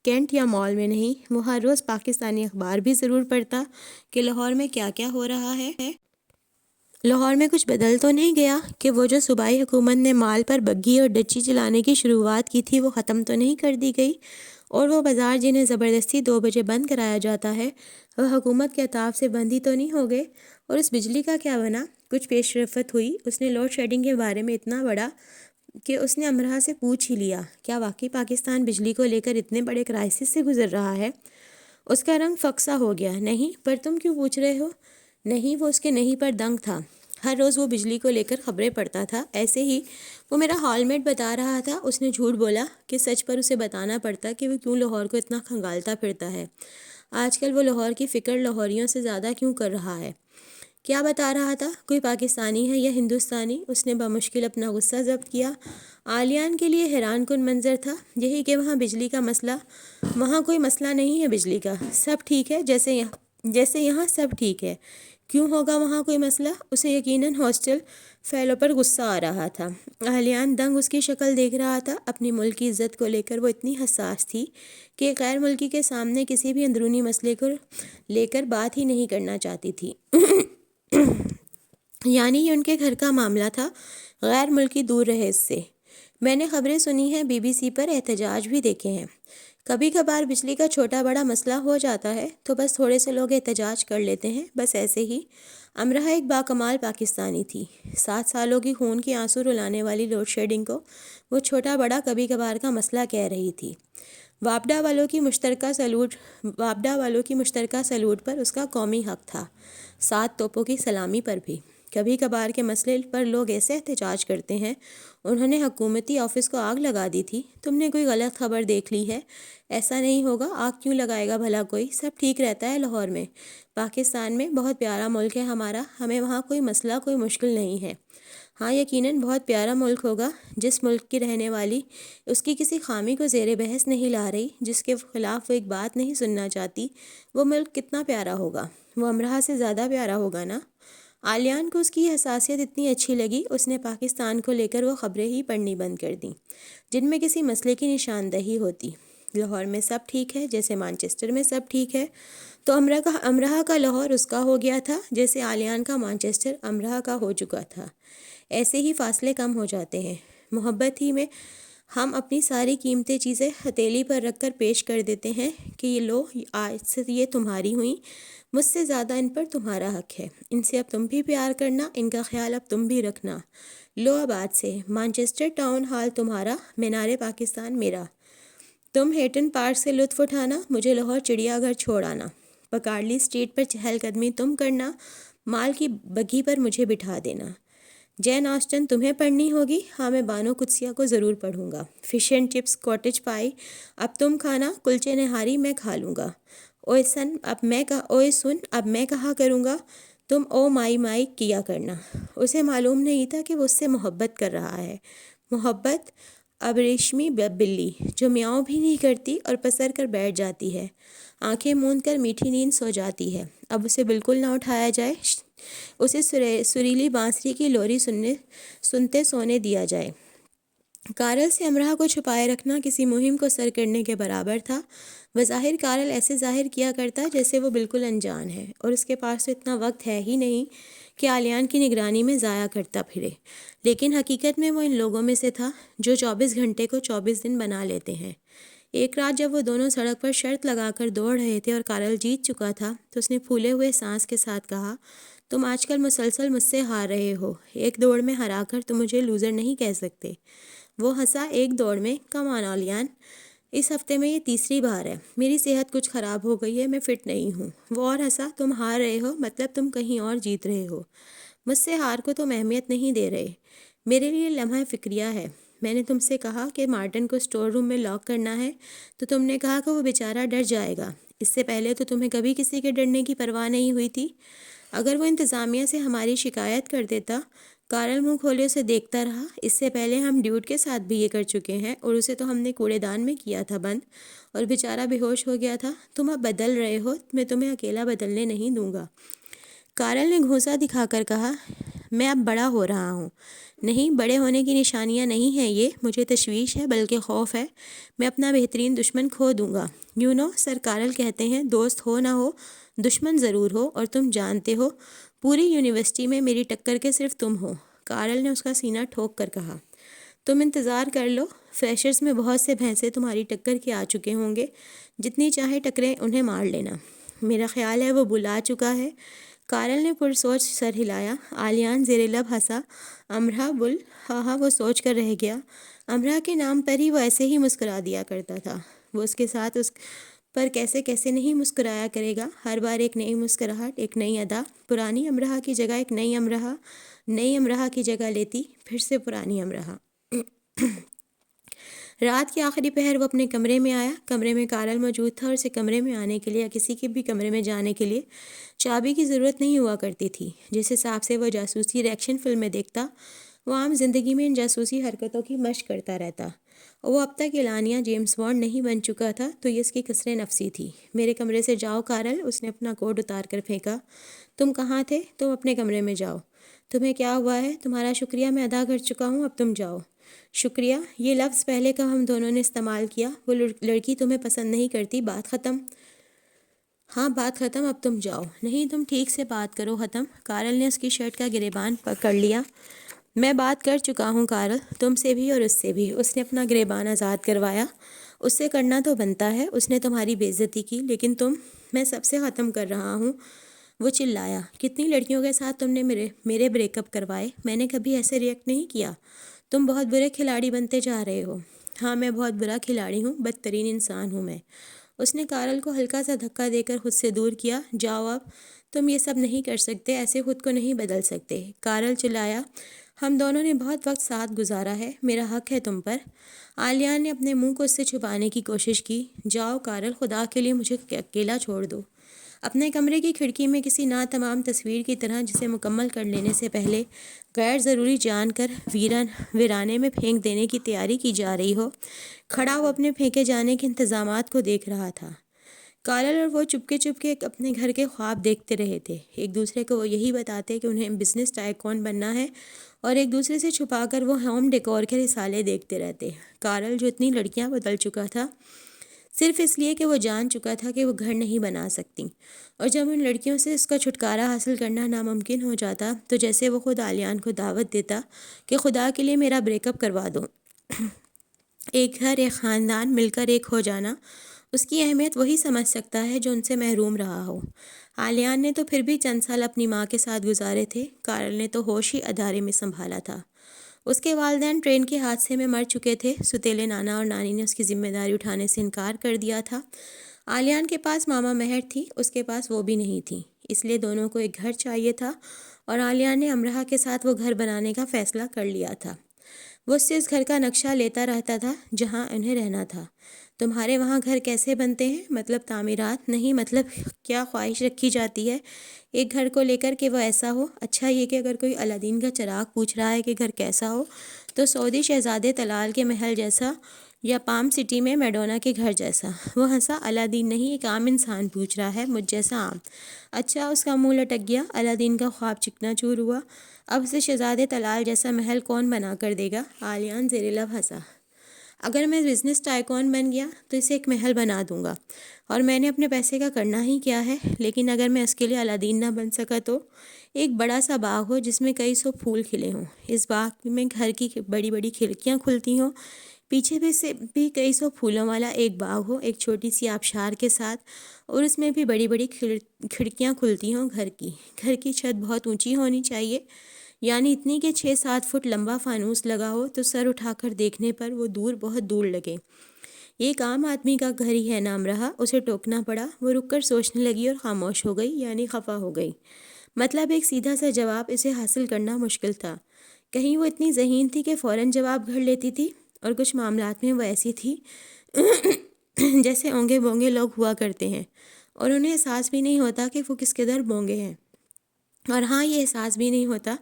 کینٹ یا مال میں نہیں۔ وہ ہر روز پاکستانی اخبار بھی ضرور پڑھتا کہ لاہور میں کیا کیا ہو رہا ہے۔ لاہور میں کچھ بدل تو نہیں گیا، کہ وہ جو صوبائی حکومت نے مال پر بگھی اور ڈچی چلانے کی شروعات کی تھی وہ ختم تو نہیں کر دی گئی، اور وہ بازار جنہیں زبردستی 2 بجے بند کرایا جاتا ہے وہ حکومت کے عطاف سے بند ہی تو نہیں ہو گئے۔ اور اس بجلی کا کیا بنا؟ کچھ پیش رفت ہوئی؟ اس نے لوڈ شیڈنگ کے بارے میں اتنا بڑا کہ اس نے امرا سے پوچھ ہی لیا، کیا واقعی پاکستان بجلی کو لے کر اتنے بڑے کرائسس سے گزر رہا ہے؟ اس کا رنگ فکسا ہو گیا۔ نہیں، پر تم کیوں پوچھ رہے ہو؟ نہیں، وہ اس کے نہیں پر دنگ تھا۔ ہر روز وہ بجلی کو لے کر خبریں پڑھتا تھا، ایسے ہی وہ میرا ہال میٹ بتا رہا تھا۔ اس نے جھوٹ بولا کہ سچ پر اسے بتانا پڑتا کہ وہ کیوں لاہور کو اتنا کھنگالتا پھرتا ہے، آج کل وہ لاہور کی فکر لاہوریوں سے زیادہ کیوں کر رہا ہے۔ کیا بتا رہا تھا؟ کوئی پاکستانی ہے یا ہندوستانی؟ اس نے بمشکل اپنا غصہ ضبط کیا۔ آلیان کے لیے حیران کن منظر تھا، یہی کہ وہاں بجلی کا مسئلہ، وہاں کوئی مسئلہ نہیں ہے بجلی کا، سب ٹھیک ہے جیسے یہاں سب ٹھیک ہے، کیوں ہوگا وہاں کوئی مسئلہ؟ اسے یقیناً ہاسٹل فیلو پر غصہ آ رہا تھا۔ آلیان دنگ اس کی شکل دیکھ رہا تھا۔ اپنی ملک کی عزت کو لے کر وہ اتنی حساس تھی کہ غیر ملکی کے سامنے کسی بھی اندرونی مسئلے کو لے کر بات ہی نہیں کرنا چاہتی تھی۔ یعنی یہ ان کے گھر کا معاملہ تھا، غیر ملکی دور رہے اس سے۔ میں نے خبریں سنی ہیں، BBC پر احتجاج بھی دیکھے ہیں۔ کبھی کبھار بجلی کا چھوٹا بڑا مسئلہ ہو جاتا ہے تو بس تھوڑے سے لوگ احتجاج کر لیتے ہیں، بس ایسے ہی۔ امرا ایک باکمال پاکستانی تھی۔ 7 سالوں کی خون کی آنسو رلانے والی لوڈ شیڈنگ کو وہ چھوٹا بڑا کبھی کبھار کا مسئلہ کہہ رہی تھی۔ وابڈا والوں کی مشترکہ سلوٹ پر اس کا قومی حق تھا، 7 توپوں کی سلامی پر بھی۔ کبھی کبھار کے مسئلے پر لوگ ایسے احتجاج کرتے ہیں، انہوں نے حکومتی آفس کو آگ لگا دی تھی، تم نے کوئی غلط خبر دیکھ لی ہے؟ ایسا نہیں ہوگا، آگ کیوں لگائے گا بھلا کوئی؟ سب ٹھیک رہتا ہے لاہور میں، پاکستان میں، بہت پیارا ملک ہے ہمارا، ہمیں وہاں کوئی مسئلہ کوئی مشکل نہیں ہے۔ ہاں یقیناً بہت پیارا ملک ہوگا، جس ملک کی رہنے والی اس کی کسی خامی کو زیر بحث نہیں لا رہی، جس کے خلاف وہ ایک بات نہیں سننا چاہتی، وہ ملک کتنا پیارا ہوگا، وہ امرہا سے زیادہ پیارا ہوگا نا۔ عالیان کو اس کی یہ حساسیت اتنی اچھی لگی، اس نے پاکستان کو لے کر وہ خبریں ہی پڑھنی بند کر دیں جن میں کسی مسئلے کی نشاندہی ہوتی۔ لاہور میں سب ٹھیک ہے جیسے مانچسٹر میں سب ٹھیک ہے، تو امرہا کا لاہور اس کا ہو گیا تھا جیسے عالیان کا مانچسٹر امرہا کا ہو چکا تھا۔ ایسے ہی فاصلے کم ہو جاتے ہیں۔ محبت ہی میں ہم اپنی ساری قیمتی چیزیں ہتھیلی پر رکھ کر پیش کر دیتے ہیں کہ یہ لو، آج سے یہ تمہاری ہوئیں، مجھ سے زیادہ ان پر تمہارا حق ہے، ان سے اب تم بھی پیار کرنا، ان کا خیال اب تم بھی رکھنا۔ لو اب آج سے مانچسٹر ٹاؤن ہال تمہارا، مینار پاکستان میرا، تم ہیٹن پارک سے لطف اٹھانا، مجھے لاہور چڑیا گھر چھوڑ آنا، پکارلی اسٹریٹ پر چہل قدمی تم کرنا، مال کی بگھی پر مجھے بٹھا دینا۔ جین آسٹن تمہیں پڑھنی ہوگی، ہاں میں بانو قدسیہ کو ضرور پڑھوں گا۔ فش اینڈ چپس کاٹیج پائی اب تم کھانا، کلچے نہاری میں کھا لوں گا۔ اوئے سن اب میں کہا کروں گا، تم او مائی مائی کیا کرنا۔ اسے معلوم نہیں تھا کہ وہ اس سے محبت کر رہا ہے، محبت اب ریشمی بلی جو میاؤں بھی نہیں کرتی اور پسر کر بیٹھ جاتی ہے، آنکھیں موند کر میٹھی نیند سو جاتی ہے۔ اب اسے بالکل نہ اٹھایا جائے، اسے سریلی بانسری کی لوری سنتے سونے دیا جائے۔ کارل سے امرہا کو چھپائے رکھنا کسی مہم کو سر کرنے کے برابر تھا۔ بظاہر کارل ایسے ظاہر کیا کرتا جیسے وہ بالکل انجان ہے، اور اس کے پاس تو اتنا وقت ہے ہی نہیں کہ عالیان کی نگرانی میں ضائع کرتا پھرے، لیکن حقیقت میں وہ ان لوگوں میں سے تھا جو 24 گھنٹے کو 24 دن بنا لیتے ہیں۔ ایک رات جب وہ دونوں سڑک پر شرط لگا کر دوڑ رہے تھے اور کارل جیت چکا تھا، تو اس نے پھولے ہوئے سانس کے ساتھ کہا، تم آج کل مسلسل مجھ سے ہار رہے ہو، ایک دوڑ میں ہرا کر تم مجھے لوزر نہیں کہہ سکتے۔ وہ ہنسا، ایک دوڑ میں، کم آن عالیان، اس ہفتے میں یہ تیسری بار ہے، میری صحت کچھ خراب ہو گئی ہے، میں فٹ نہیں ہوں۔ وہ اور ہنسا، تم ہار رہے ہو مطلب تم کہیں اور جیت رہے ہو، مجھ سے ہار کو تم اہمیت نہیں دے رہے، میرے لیے لمحہ فکریہ ہے۔ میں نے تم سے کہا کہ مارٹن کو اسٹور روم میں لاک کرنا ہے، تو تم نے کہا کہ وہ بیچارہ ڈر جائے گا۔ اس سے پہلے تو تمہیں کبھی کسی کے ڈرنے کی پرواہ نہیں ہوئی تھی۔ اگر وہ انتظامیہ سے ہماری شکایت کر دیتا، کارل منہ کھولے اسے دیکھتا رہا، اس سے پہلے ہم ڈیوڈ کے ساتھ بھی یہ کر چکے ہیں، اور اسے تو ہم نے کوڑے دان میں کیا تھا بند، اور بیچارہ بے ہوش ہو گیا تھا۔ تم اب بدل رہے ہو، میں تمہیں اکیلا بدلنے نہیں دوں گا۔ کارل نے گھونسا دکھا کر کہا، میں اب بڑا ہو رہا ہوں۔ نہیں، بڑے ہونے کی نشانیاں نہیں ہیں یہ، مجھے تشویش ہے بلکہ خوف ہے، میں اپنا بہترین دشمن کھو دوں گا۔ سر کارل کہتے ہیں، دوست ہو نہ ہو، دشمن ضرور ہو، اور تم جانتے ہو پوری یونیورسٹی میں میری ٹکر کے صرف تم ہو۔ کارل نے اس کا سینہ ٹھوک کر کہا، تم انتظار کر لو، فریشرز میں بہت سے بھینسے تمہاری ٹکر کے آ چکے ہوں گے، جتنی چاہے ٹکریں انہیں مار لینا۔ میرا خیال ہے وہ بلا چکا ہے۔ کارل نے پرسوچ سر ہلایا۔ عالیان زیر لب ہنسا، امرہا ہاں وہ سوچ کر رہ گیا، امرہا کے نام پر ہی وہ ایسے ہی مسکرا دیا کرتا تھا، وہ اس کے ساتھ اس پر کیسے نہیں مسکرایا کرے گا۔ ہر بار ایک نئی مسکراہٹ، ایک نئی ادا، پرانی امرہا کی جگہ ایک نئی امرہا کی جگہ لیتی، پھر سے پرانی امرہا۔ رات کے آخری پہر وہ اپنے کمرے میں آیا۔ کمرے میں کارل موجود تھا، اور اسے کمرے میں آنے کے لیے یا کسی کے بھی کمرے میں جانے کے لیے چابی کی ضرورت نہیں ہوا کرتی تھی۔ جس حساب سے وہ جاسوسی ریکشن فلمیں دیکھتا، وہ عام زندگی میں ان جاسوسی حرکتوں کی مشق کرتا رہتا۔ وہ اب تک اعلانیہ جیمز بانڈ نہیں بن چکا تھا، تو یہ اس کی کسرِ نفسی تھی۔ میرے کمرے سے جاؤ کارل، اس نے اپنا کوٹ اتار کر پھینکا۔ تم کہاں تھے؟ تم اپنے کمرے میں جاؤ۔ تمہیں کیا ہوا ہے؟ تمہارا شکریہ میں ادا کر چکا ہوں، اب تم جاؤ۔ شکریہ، یہ لفظ پہلے کا ہم دونوں نے استعمال کیا، وہ لڑکی تمہیں پسند نہیں کرتی، بات ختم۔ ہاں بات ختم، اب تم جاؤ۔ نہیں، تم ٹھیک سے بات کرو ختم۔ کارل نے اس کی شرٹ کا گریبان پکڑ لیا۔ میں بات کر چکا ہوں کارل، تم سے بھی اور اس سے بھی۔ اس نے اپنا گریبان آزاد کروایا۔ اس سے کرنا تو بنتا ہے، اس نے تمہاری بے عزتی کی، لیکن میں سب سے ختم کر رہا ہوں۔ وہ چلایا، کتنی لڑکیوں کے ساتھ تم نے میرے بریک اپ کروائے، میں نے کبھی ایسے ریئیکٹ نہیں کیا۔ تم بہت برے کھلاڑی بنتے جا رہے ہو۔ ہاں میں بہت برا کھلاڑی ہوں، بدترین انسان ہوں میں۔ اس نے کارل کو ہلکا سا دھکا دے کر خود سے دور کیا۔ جاؤ اب، تم یہ سب نہیں کر سکتے، ایسے خود کو نہیں بدل سکتے۔ کارل چلایا، ہم دونوں نے بہت وقت ساتھ گزارا ہے، میرا حق ہے تم پر۔ عالیان نے اپنے منہ کو اس سے چھپانے کی کوشش کی۔ جاؤ کارل، خدا کے لیے مجھے اکیلا چھوڑ دو۔ اپنے کمرے کی کھڑکی میں کسی ناتمام تصویر کی طرح جسے مکمل کر لینے سے پہلے غیر ضروری جان کر ویرانے میں پھینک دینے کی تیاری کی جا رہی ہو، کھڑا وہ اپنے پھینکے جانے کے انتظامات کو دیکھ رہا تھا۔ کارل اور وہ چپکے چپکے اپنے گھر کے خواب دیکھتے رہے تھے، ایک دوسرے کو وہ یہی بتاتے کہ انہیں بزنس ٹائکون بننا ہے، اور ایک دوسرے سے چھپا کر وہ ہوم ڈیکور کے رسالے دیکھتے رہتے۔ کارل جو اتنی لڑکیاں بدل چکا تھا صرف اس لیے کہ وہ جان چکا تھا کہ وہ گھر نہیں بنا سکتی، اور جب ان لڑکیوں سے اس کا چھٹکارا حاصل کرنا ناممکن ہو جاتا تو جیسے وہ خود آلیان کو دعوت دیتا کہ خدا کے لیے میرا بریک اپ کروا دو۔ ایک گھر، ایک خاندان مل کر ایک ہو جانا، اس کی اہمیت وہی سمجھ سکتا ہے جو ان سے محروم رہا ہو۔ آلیان نے تو پھر بھی چند سال اپنی ماں کے ساتھ گزارے تھے، کارل نے تو ہوش ہی ادارے میں سنبھالا تھا۔ اس کے والدین ٹرین کے حادثے میں مر چکے تھے، ستیلے نانا اور نانی نے اس کی ذمہ داری اٹھانے سے انکار کر دیا تھا۔ آلیان کے پاس ماما مہر تھی، اس کے پاس وہ بھی نہیں تھی، اس لیے دونوں کو ایک گھر چاہیے تھا، اور آلیان نے امرہ کے ساتھ وہ گھر بنانے کا فیصلہ کر لیا تھا۔ وہ اس سے اس گھر کا نقشہ لیتا رہتا تھا جہاں انہیں رہنا تھا۔ تمہارے وہاں گھر کیسے بنتے ہیں؟ مطلب تعمیرات نہیں، مطلب کیا خواہش رکھی جاتی ہے ایک گھر کو لے کر کہ وہ ایسا ہو؟ اچھا یہ کہ اگر کوئی الادین کا چراغ پوچھ رہا ہے کہ گھر کیسا ہو تو سعودی شہزادے طلال کے محل جیسا یا پام سٹی میں میڈونا کے گھر جیسا۔ وہ ہنسا۔ الادین نہیں، ایک عام انسان پوچھ رہا ہے، مجھ جیسا عام۔ اچھا، اس کا منہ لٹک گیا۔ الادین کا خواب چکنا چور ہوا۔ اب اسے شہزادے طلال جیسا محل کون بنا کر دے گا؟ آلیان زیر لب ہنسا۔ اگر میں بزنس ٹائکون بن گیا تو اسے ایک محل بنا دوں گا، اور میں نے اپنے پیسے کا کرنا ہی کیا ہے۔ لیکن اگر میں اس کے لیے الادین نہ بن سکا تو ایک بڑا سا باغ ہو جس میں کئی سو پھول کھلے ہوں، اس باغ میں گھر کی بڑی بڑی کھڑکیاں کھلتی ہوں، پیچھے بھی سے بھی کئی سو پھولوں والا ایک باغ ہو ایک چھوٹی سی آبشار کے ساتھ، اور اس میں بھی بڑی بڑی کھڑکیاں کھلتی ہوں گھر کی چھت بہت اونچی ہونی چاہیے، یعنی اتنی کہ 6-7 فٹ لمبا فانوس لگا ہو تو سر اٹھا کر دیکھنے پر وہ بہت دور لگے۔ یہ ایک عام آدمی کا گھر ہی ہے نام رہا، اسے ٹوکنا پڑا۔ وہ رک کر سوچنے لگی اور خاموش ہو گئی، یعنی خفا ہو گئی۔ مطلب ایک سیدھا سا جواب اسے حاصل کرنا مشکل تھا۔ کہیں وہ اتنی ذہین تھی کہ فوراً جواب گھڑ لیتی تھی، اور کچھ معاملات میں وہ ایسی تھی جیسے اونگے بونگے لوگ ہوا کرتے ہیں، اور انہیں احساس بھی نہیں ہوتا کہ وہ کس قدر بونگے ہیں، اور ہاں یہ احساس بھی نہیں ہوتا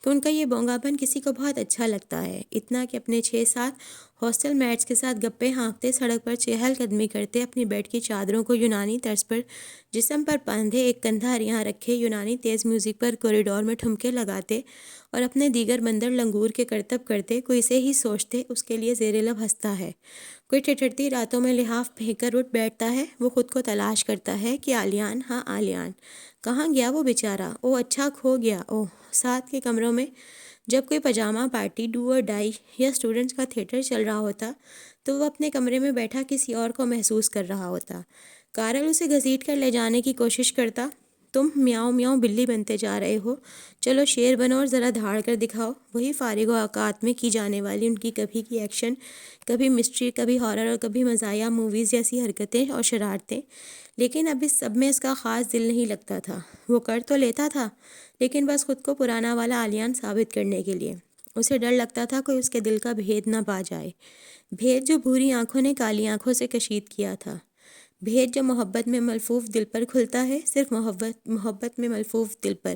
کہ ان کا یہ بونگا پن کسی کو بہت اچھا لگتا ہے، اتنا کہ اپنے 6-7 ہاسٹل میٹس کے ساتھ گپے ہانکتے، سڑک پر چہل قدمی کرتے، اپنی بیڈ کی چادروں کو یونانی طرز پر جسم پر باندھے، ایک کندھا یہاں رکھے، یونانی تیز میوزک پر کوریڈور میں ٹھمکے لگاتے، اور اپنے دیگر بندر لنگور کے کرتب کرتے، کوئی اسے ہی سوچتے اس کے لیے زیر لب ہنستا ہے، کوئی ٹھٹھرتی راتوں میں لحاف پھینک کر اٹھ بیٹھتا ہے، وہ خود کو تلاش کرتا ہے کہ آلیان، ہاں آلیان کہاں گیا وہ بیچارہ؟ او اچھا کھو گیا۔ او ساتھ کے کمروں میں جب کوئی پاجامہ پارٹی، ڈو اور ڈائی یا اسٹوڈنٹس کا تھیٹر چل رہا ہوتا تو وہ اپنے کمرے میں بیٹھا کسی اور کو محسوس کر رہا ہوتا۔ کارل اسے گھسیٹ کر لے جانے کی کوشش کرتا۔ تم میاؤں میاؤں بلی بنتے جا رہے ہو، چلو شیر بنو اور ذرا دھاڑ کر دکھاؤ۔ وہی فارغ اوقات میں کی جانے والی ان کی کبھی کی ایکشن، کبھی مسٹری، کبھی ہارر اور کبھی مزاحیہ موویز جیسی حرکتیں اور شرارتیں، لیکن اب اس سب میں اس کا خاص دل نہیں لگتا تھا۔ وہ کر تو لیتا تھا لیکن بس خود کو پرانا والا آلیان ثابت کرنے کے لیے۔ اسے ڈر لگتا تھا کوئی اس کے دل کا بھید نہ پا جائے، بھید جو بھوری آنکھوں نے کالی آنکھوں سے کشید کیا تھا، بھید جو محبت میں ملفوف دل پر کھلتا ہے، صرف محبت میں ملفوف دل پر۔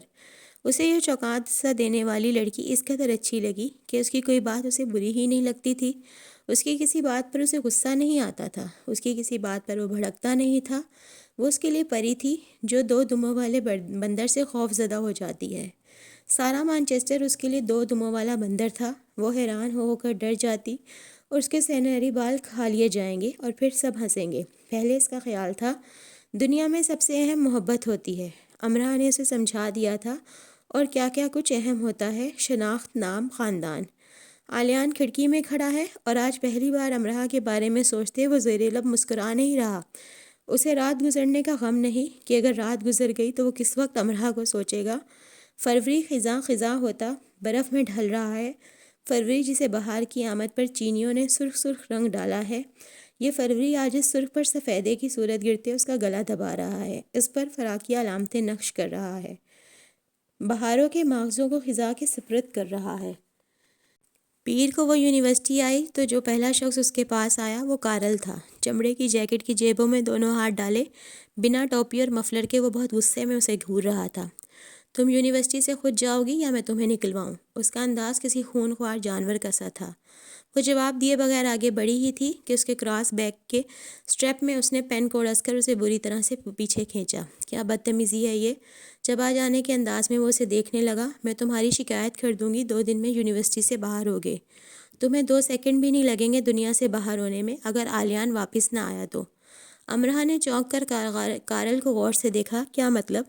اسے یہ چوکاٹ سا دینے والی لڑکی اس قدر اچھی لگی کہ اس کی کوئی بات اسے بری ہی نہیں لگتی تھی، اس کی کسی بات پر اسے غصہ نہیں آتا تھا، اس کی کسی بات پر وہ بھڑکتا نہیں تھا۔ وہ اس کے لیے پری تھی جو 2 دموں والے بندر سے خوف زدہ ہو جاتی ہے۔ سارا مانچسٹر اس کے لیے 2 دموں والا بندر تھا۔ وہ حیران ہو کر ڈر جاتی اور اس کے سنہری بال کھا لیے جائیں گے اور پھر سب ہنسیں گے۔ پہلے اس کا خیال تھا دنیا میں سب سے اہم محبت ہوتی ہے، امرا نے اسے سمجھا دیا تھا، اور کیا کیا کچھ اہم ہوتا ہے، شناخت، نام، خاندان۔ آلیان کھڑکی میں کھڑا ہے اور آج پہلی بار امرا کے بارے میں سوچتے وہ زیر لب مسکرا نہیں رہا۔ اسے رات گزرنے کا غم نہیں کہ اگر رات گزر گئی تو وہ کس وقت امرا کو سوچے گا۔ فروری خزاں خزاں ہوتا برف میں ڈھل رہا ہے، فروری جسے بہار کی آمد پر چینیوں نے سرخ سرخ رنگ ڈالا ہے، یہ فروری آج اس سرخ پر سفیدے کی صورت گرتے اس کا گلا دبا رہا ہے، اس پر فراقی علامتیں نقش کر رہا ہے، بہاروں کے ماغزوں کو خزاں کے سپرد کر رہا ہے۔ پیر کو وہ یونیورسٹی آئی تو جو پہلا شخص اس کے پاس آیا وہ کارل تھا۔ چمڑے کی جیکٹ کی جیبوں میں دونوں ہاتھ ڈالے، بنا ٹوپی اور مفلر کے وہ بہت غصے میں اسے گھور رہا تھا۔ تم یونیورسٹی سے خود جاؤ گی یا میں تمہیں نکلواؤں؟ اس کا انداز کسی خونخوار جانور کا سا تھا۔ وہ جواب دیے بغیر آگے بڑھی ہی تھی کہ اس کے کراس بیک کے سٹریپ میں اس نے پین کو ڈس کر اسے بری طرح سے پیچھے کھینچا۔ کیا بدتمیزی ہے یہ؟ چبا جانے کے انداز میں وہ اسے دیکھنے لگا۔ میں تمہاری شکایت کر دوں گی، 2 دن میں یونیورسٹی سے باہر ہوگے۔ تمہیں 2 سیکنڈ بھی نہیں لگیں گے دنیا سے باہر ہونے میں، اگر آلیان واپس نہ آیا تو۔ امرہ نے چونک کر کارل کو غور سے دیکھا۔ کیا مطلب؟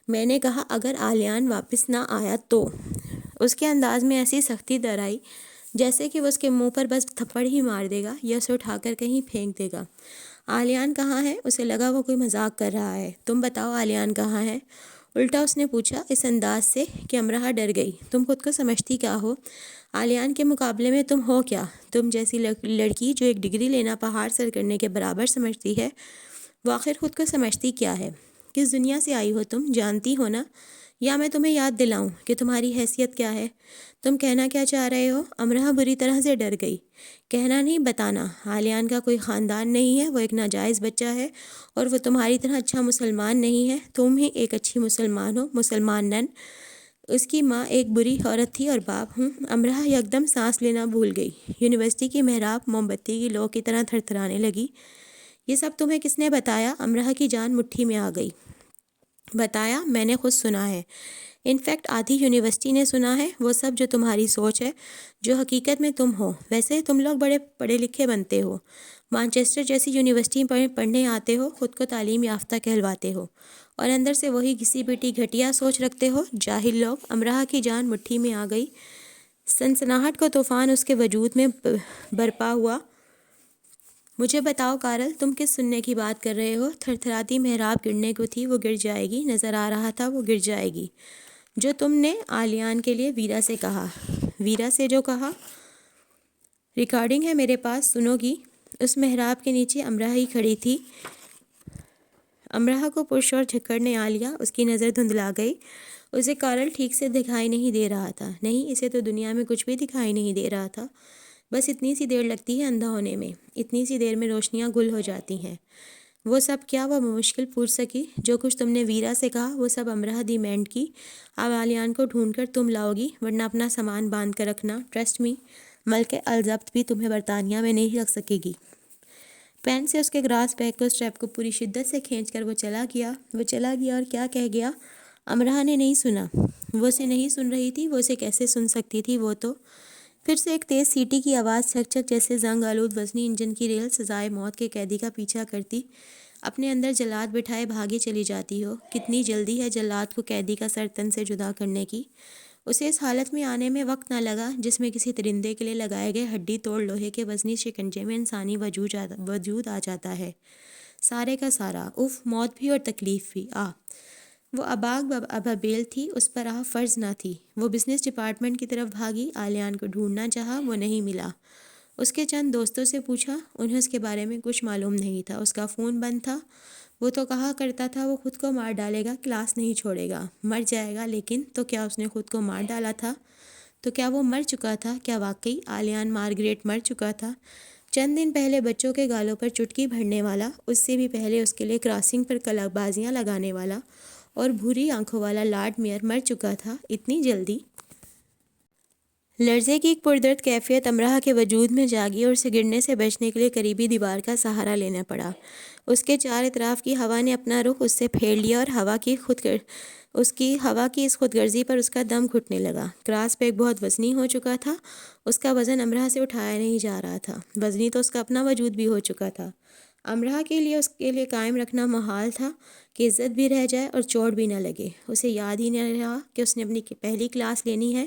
میں نے کہا اگر آلیان واپس نہ آیا تو۔ اس کے انداز میں ایسی سختی در آئی جیسے کہ وہ اس کے منہ پر بس تھپڑ ہی مار دے گا یا اسے اٹھا کر کہیں پھینک دے گا۔ آلیان کہاں ہے؟ اسے لگا وہ کوئی مذاق کر رہا ہے۔ تم بتاؤ آلیان کہاں ہے؟ الٹا اس نے پوچھا اس انداز سے کہ امرہ ڈر گئی۔ تم خود کو سمجھتی کیا ہو؟ آلیان کے مقابلے میں تم ہو کیا؟ تم جیسی لڑکی جو ایک ڈگری لینا پہاڑ سر کرنے کے برابر سمجھتی ہے، وہ آخر خود کو سمجھتی کیا ہے؟ کس دنیا سے آئی ہو تم؟ جانتی ہو نا؟ یا میں تمہیں یاد دلاؤں کہ تمہاری حیثیت کیا ہے؟ تم کہنا کیا چاہ رہے ہو؟ امرہ بری طرح سے ڈر گئی۔ کہنا نہیں، بتانا۔ آلیان کا کوئی خاندان نہیں ہے، وہ ایک ناجائز بچہ ہے اور وہ تمہاری طرح اچھا مسلمان نہیں ہے۔ تم ہی ایک اچھی مسلمان ہو، مسلمان نن۔ اس کی ماں ایک بری عورت تھی اور باپ ہوں۔ امرہ یکدم سانس لینا بھول گئی۔ یونیورسٹی کی محراب موم بتی کی لو کی طرح تھرتھرانے لگی۔ یہ سب تمہیں کس نے بتایا؟ امرہ کی جان مٹھی میں آ گئی۔ بتایا؟ میں نے خود سنا ہے۔ انفیکٹ آدھی یونیورسٹی نے سنا ہے، وہ سب جو تمہاری سوچ ہے، جو حقیقت میں تم ہو۔ ویسے تم لوگ بڑے پڑھے لکھے بنتے ہو، مانچسٹر جیسی یونیورسٹی پڑھنے آتے ہو، خود کو تعلیم یافتہ کہلواتے ہو، اور اندر سے وہی گھسی پٹی گھٹیا سوچ رکھتے ہو، جاہل لوگ۔ امرہ کی جان مٹھی میں آ گئی۔ سنسناہٹ کا طوفان اس کے وجود میں برپا ہوا۔ مجھے بتاؤ کارل، تم کس سننے کی بات کر رہے ہو؟ تھرتھراتی محراب گرنے کو تھی، وہ گر جائے گی، نظر آ رہا تھا وہ گر جائے گی۔ جو تم نے آلیان کے لیے ویرا سے کہا۔ ویرا سے جو کہا؟ ریکارڈنگ ہے میرے پاس، سنو گی؟ اس محراب کے نیچے امرہ ہی کھڑی تھی۔ امرہ کو پرشور جھکڑ نے آ لیا، اس کی نظر دھندلا گئی۔ اسے کارل ٹھیک سے دکھائی نہیں دے رہا تھا۔ نہیں، اسے تو دنیا میں کچھ بھی دکھائی نہیں دے رہا تھا۔ بس اتنی سی دیر لگتی ہے اندھا ہونے میں، اتنی سی دیر میں روشنیاں گل ہو جاتی ہیں۔ وہ سب کیا؟ وہ بمشکل پوچھ سکی۔ جو کچھ تم نے ویرا سے کہا وہ سب امرہ دی مینڈ کی۔ اب آلیان کو ڈھونڈ کر تم لاؤ گی، ورنہ اپنا سامان باندھ کر رکھنا۔ ٹرسٹ می، ملکہ الضبط بھی تمہیں برطانیہ میں نہیں رکھ سکے گی۔ پین سے اس کے گراس بیک کو سٹریپ کو پوری شدت سے کھینچ کر وہ چلا گیا اور کیا کہہ گیا؟ امرہ نے نہیں سنا۔ وہ اسے نہیں سن رہی تھی، وہ اسے کیسے سن سکتی تھی؟ وہ تو پھر سے ایک تیز سیٹی کی آواز چھک چھک جیسے زنگ آلود وزنی انجن کی ریل سزائے موت کے قیدی کا پیچھا کرتی اپنے اندر جلاد بٹھائے بھاگے چلی جاتی ہو۔ کتنی جلدی ہے جلاد کو قیدی کا سر تن سے جدا کرنے کی۔ اسے اس حالت میں آنے میں وقت نہ لگا جس میں کسی درندے کے لیے لگائے گئے ہڈی توڑ لوہے کے وزنی شکنجے میں انسانی وجود آ جاتا ہے، سارے کا سارا۔ اف، موت بھی اور تکلیف بھی۔ وہ اباگ ابابیل تھی، اس پر فرض نہ تھی۔ وہ بزنس ڈپارٹمنٹ کی طرف بھاگی، آلیان کو ڈھونڈنا چاہا، وہ نہیں ملا۔ اس کے چند دوستوں سے پوچھا، انہیں اس کے بارے میں کچھ معلوم نہیں تھا۔ اس کا فون بند تھا۔ وہ تو کہا کرتا تھا وہ خود کو مار ڈالے گا، کلاس نہیں چھوڑے گا، مر جائے گا، لیکن تو کیا اس نے خود کو مار ڈالا تھا؟ تو کیا وہ مر چکا تھا؟ کیا واقعی آلیان مارگریٹ مر چکا تھا؟ چند دن پہلے بچوں کے گالوں پر چٹکی بھرنے والا، اس سے بھی پہلے اس کے لیے کراسنگ پر کلک بازیاں لگانے والا اور بھوری آنکھوں والا لارڈ میئر مر چکا تھا؟ اتنی جلدی؟ لرزے کی ایک پردرد کیفیت امرہ کے وجود میں جاگی اور اسے گرنے سے بچنے کے لیے قریبی دیوار کا سہارا لینا پڑا۔ اس کے چار اطراف کی ہوا نے اپنا رخ اس سے پھیر لیا اور ہوا کی اس خود غرضی پر اس کا دم گھٹنے لگا۔ کراس بیگ بہت وزنی ہو چکا تھا، اس کا وزن امرہ سے اٹھایا نہیں جا رہا تھا۔ وزنی تو اس کا اپنا وجود بھی ہو چکا تھا۔ امرہ کے لیے اس کے لیے قائم رکھنا محال تھا کہ عزت بھی رہ جائے اور چوٹ بھی نہ لگے۔ اسے یاد ہی نہ رہا کہ اس نے اپنی پہلی کلاس لینی ہے۔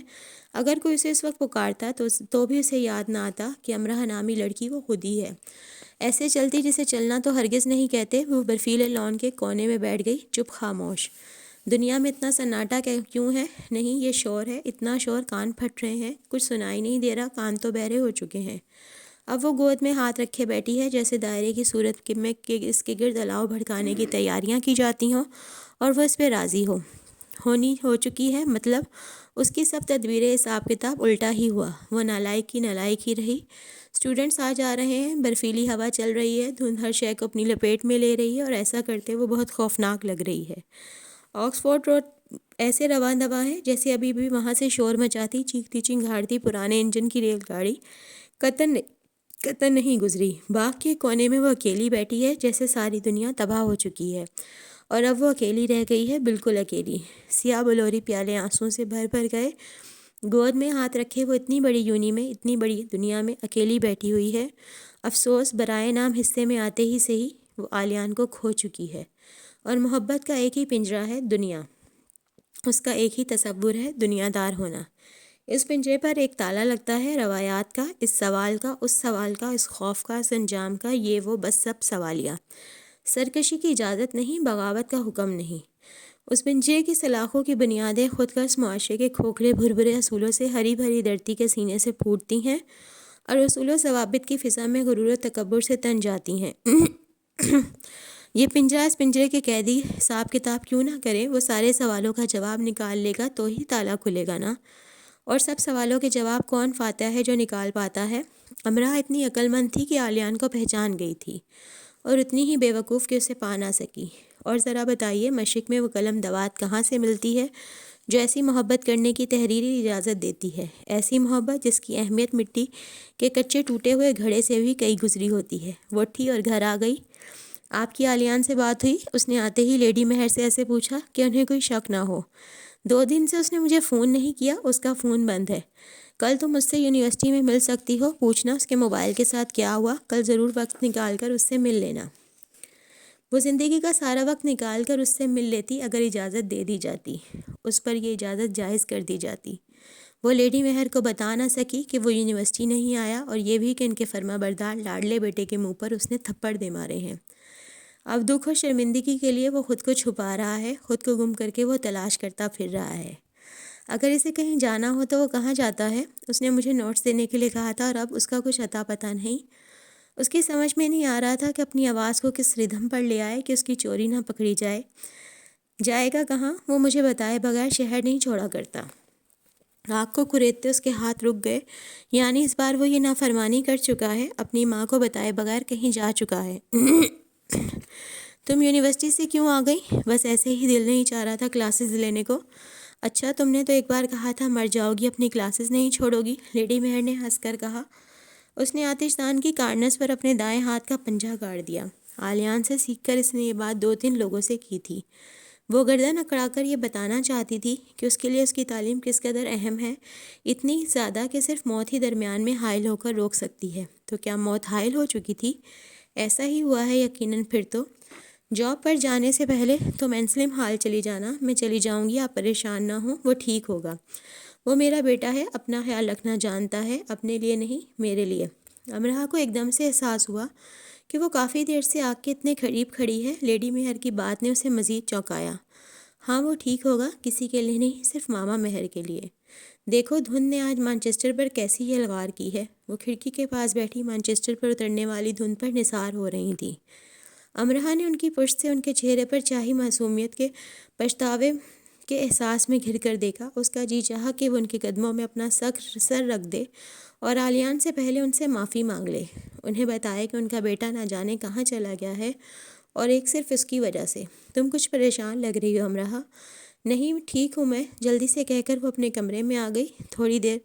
اگر کوئی اسے اس وقت پکارتا تو بھی اسے یاد نہ آتا کہ امرہ نامی لڑکی وہ خود ہی ہے۔ ایسے چلتی جسے چلنا تو ہرگز نہیں کہتے، وہ برفیلے لان کے کونے میں بیٹھ گئی، چپ خاموش۔ دنیا میں اتنا سناٹا کیوں ہے؟ نہیں، یہ شور ہے، اتنا شور، کان پھٹ رہے ہیں، کچھ سنائی نہیں دے رہا، کان تو بہرے ہو چکے ہیں۔ اب وہ گود میں ہاتھ رکھے بیٹھی ہے، جیسے دائرے کی صورت میں کہ اس کے گرد الاؤ بھڑکانے کی تیاریاں کی جاتی ہوں اور وہ اس پہ راضی ہو چکی ہے۔ مطلب اس کی سب تدبیریں حساب کتاب الٹا ہی ہوا، وہ نالائق کی نالائق ہی رہی۔ اسٹوڈنٹس آ جا رہے ہیں، برفیلی ہوا چل رہی ہے، دھند ہر شے کو اپنی لپیٹ میں لے رہی ہے، اور ایسا کرتے وہ بہت خوفناک لگ رہی ہے۔ آکسفورڈ روڈ ایسے رواں دواں ہے جیسے ابھی بھی وہاں سے شور مچاتی، چیختی چنگھاڑتی پرانے انجن کی ریل گاڑی قطن نہیں گزری۔ باغ کے کونے میں وہ اکیلی بیٹھی ہے، جیسے ساری دنیا تباہ ہو چکی ہے، اور اب وہ اکیلی رہ گئی ہے، بالکل اکیلی۔ سیاہ بلوری پیالے آنسوں سے بھر بھر گئے، گود میں ہاتھ رکھے وہ اتنی بڑی یونی میں، اتنی بڑی دنیا میں اکیلی بیٹھی ہوئی ہے۔ افسوس برائے نام حصے میں آتے ہی سے ہی وہ آلیان کو کھو چکی ہے، اور محبت کا ایک ہی پنجرہ ہے دنیا، اس کا ایک ہی تصور ہے دنیا دار ہونا۔ اس پنجرے پر ایک تالا لگتا ہے، روایات کا، اس سوال کا، اس سوال کا، اس خوف کا، اس انجام کا، یہ وہ بس سب سوالیہ۔ سرکشی کی اجازت نہیں، بغاوت کا حکم نہیں۔ اس پنجرے کی سلاخوں کی بنیادیں خود کا اس معاشرے کے کھوکھلے بھربھرے اصولوں سے ہری بھری دھرتی کے سینے سے پھوٹتی ہیں، اور اصول و ضوابط کی فضا میں غرور و تکبر سے تن جاتی ہیں۔ یہ پنجرہ اس پنجرے کے قیدی حساب کتاب کیوں نہ کرے، وہ سارے سوالوں کا جواب نکال لے گا تو ہی تالا کھلے گا نا۔ اور سب سوالوں کے جواب کون پاتا ہے جو نکال پاتا ہے؟ امرا اتنی عقل مند تھی کہ آلیان کو پہچان گئی تھی، اور اتنی ہی بے وقوف کہ اسے پا نہ سکی۔ اور ذرا بتائیے مشرق میں وہ قلم دوات کہاں سے ملتی ہے جو ایسی محبت کرنے کی تحریری اجازت دیتی ہے، ایسی محبت جس کی اہمیت مٹی کے کچے ٹوٹے ہوئے گھڑے سے بھی کئی گزری ہوتی ہے۔ وہ اٹھی اور گھر آ گئی۔ آپ کی آلیان سے بات ہوئی؟ اس نے آتے ہی لیڈی مہر سے ایسے پوچھا کہ انہیں کوئی شک نہ ہو۔ 2 دن سے اس نے مجھے فون نہیں کیا، اس کا فون بند ہے۔ کل تم مجھ سے یونیورسٹی میں مل سکتی ہو، پوچھنا اس کے موبائل کے ساتھ کیا ہوا، کل ضرور وقت نکال کر اس سے مل لینا۔ وہ زندگی کا سارا وقت نکال کر اس سے مل لیتی اگر اجازت دے دی جاتی، اس پر یہ اجازت جائز کر دی جاتی۔ وہ لیڈی مہر کو بتا نہ سکی کہ وہ یونیورسٹی نہیں آیا، اور یہ بھی کہ ان کے فرما بردار لاڈلے بیٹے کے منہ پر اس نے تھپڑ دے مارے ہیں۔ اب دکھ و شرمندگی کے لیے وہ خود کو چھپا رہا ہے، خود کو گم کر کے وہ تلاش کرتا پھر رہا ہے۔ اگر اسے کہیں جانا ہو تو وہ کہاں جاتا ہے؟ اس نے مجھے نوٹس دینے کے لیے کہا تھا، اور اب اس کا کچھ اتا پتہ نہیں۔ اس کی سمجھ میں نہیں آ رہا تھا کہ اپنی آواز کو کس ردھم پر لے آئے کہ اس کی چوری نہ پکڑی جائے۔ جائے گا کہاں؟ وہ مجھے بتائے بغیر شہر نہیں چھوڑا کرتا۔ آگ کو کریدتے اس کے ہاتھ رک گئے، یعنی اس بار وہ یہ نافرمانی کر چکا ہے، اپنی ماں کو بتائے بغیر کہیں جا چکا ہے۔ تم یونیورسٹی سے کیوں آ گئی؟ بس ایسے ہی، دل نہیں چاہ رہا تھا کلاسز لینے کو۔ اچھا، تم نے تو ایک بار کہا تھا مر جاؤ گی، اپنی کلاسز نہیں چھوڑو گی، لیڈی مہر نے ہنس کر کہا۔ اس نے آتش دان کی کارنس پر اپنے دائیں ہاتھ کا پنجہ گاڑ دیا۔ آلیان سے سیکھ کر اس نے یہ بات 2-3 لوگوں سے کی تھی۔ وہ گردن اکڑا کر یہ بتانا چاہتی تھی کہ اس کے لیے اس کی تعلیم کس قدر اہم ہے، اتنی زیادہ کہ صرف موت ہی درمیان میں حائل ہو کر روک سکتی ہے۔ تو کیا موت حائل ہو چکی تھی؟ ایسا ہی ہوا ہے یقیناً۔ پھر تو جاب پر جانے سے پہلے تم انسلم حال چلی جانا، میں چلی جاؤں گی، آپ پریشان نہ ہوں، وہ ٹھیک ہوگا۔ وہ میرا بیٹا ہے، اپنا خیال رکھنا جانتا ہے، اپنے لیے نہیں، میرے لیے۔ امرا کو ایک دم سے احساس ہوا کہ وہ کافی دیر سے آگ کے اتنے قریب کھڑی ہے۔ لیڈی مہر کی بات نے اسے مزید چونکایا۔ ہاں وہ ٹھیک ہوگا، کسی کے لیے نہیں، صرف ماما مہر کے لیے۔ دیکھو دھند نے آج مانچسٹر پر کیسی یلغار کی ہے۔ وہ کھڑکی کے پاس بیٹھی مانچسٹر پر اترنے والی دھند پر نثار ہو رہی تھی۔ امرا نے ان کی پشت سے ان کے چہرے پر چاہی معصومیت کے پچھتاوے کے احساس میں گھر کر دیکھا۔ اس کا جی چاہا کہ وہ ان کے قدموں میں اپنا سر رکھ دے اور آلیان سے پہلے ان سے معافی مانگ لے، انہیں بتائے کہ ان کا بیٹا نہ جانے کہاں چلا گیا ہے، اور ایک صرف اس کی وجہ سے۔ تم کچھ پریشان لگ رہی ہو امرا۔ نہیں ٹھیک ہوں میں، جلدی سے کہہ کر وہ اپنے کمرے میں آ گئی۔ تھوڑی دیر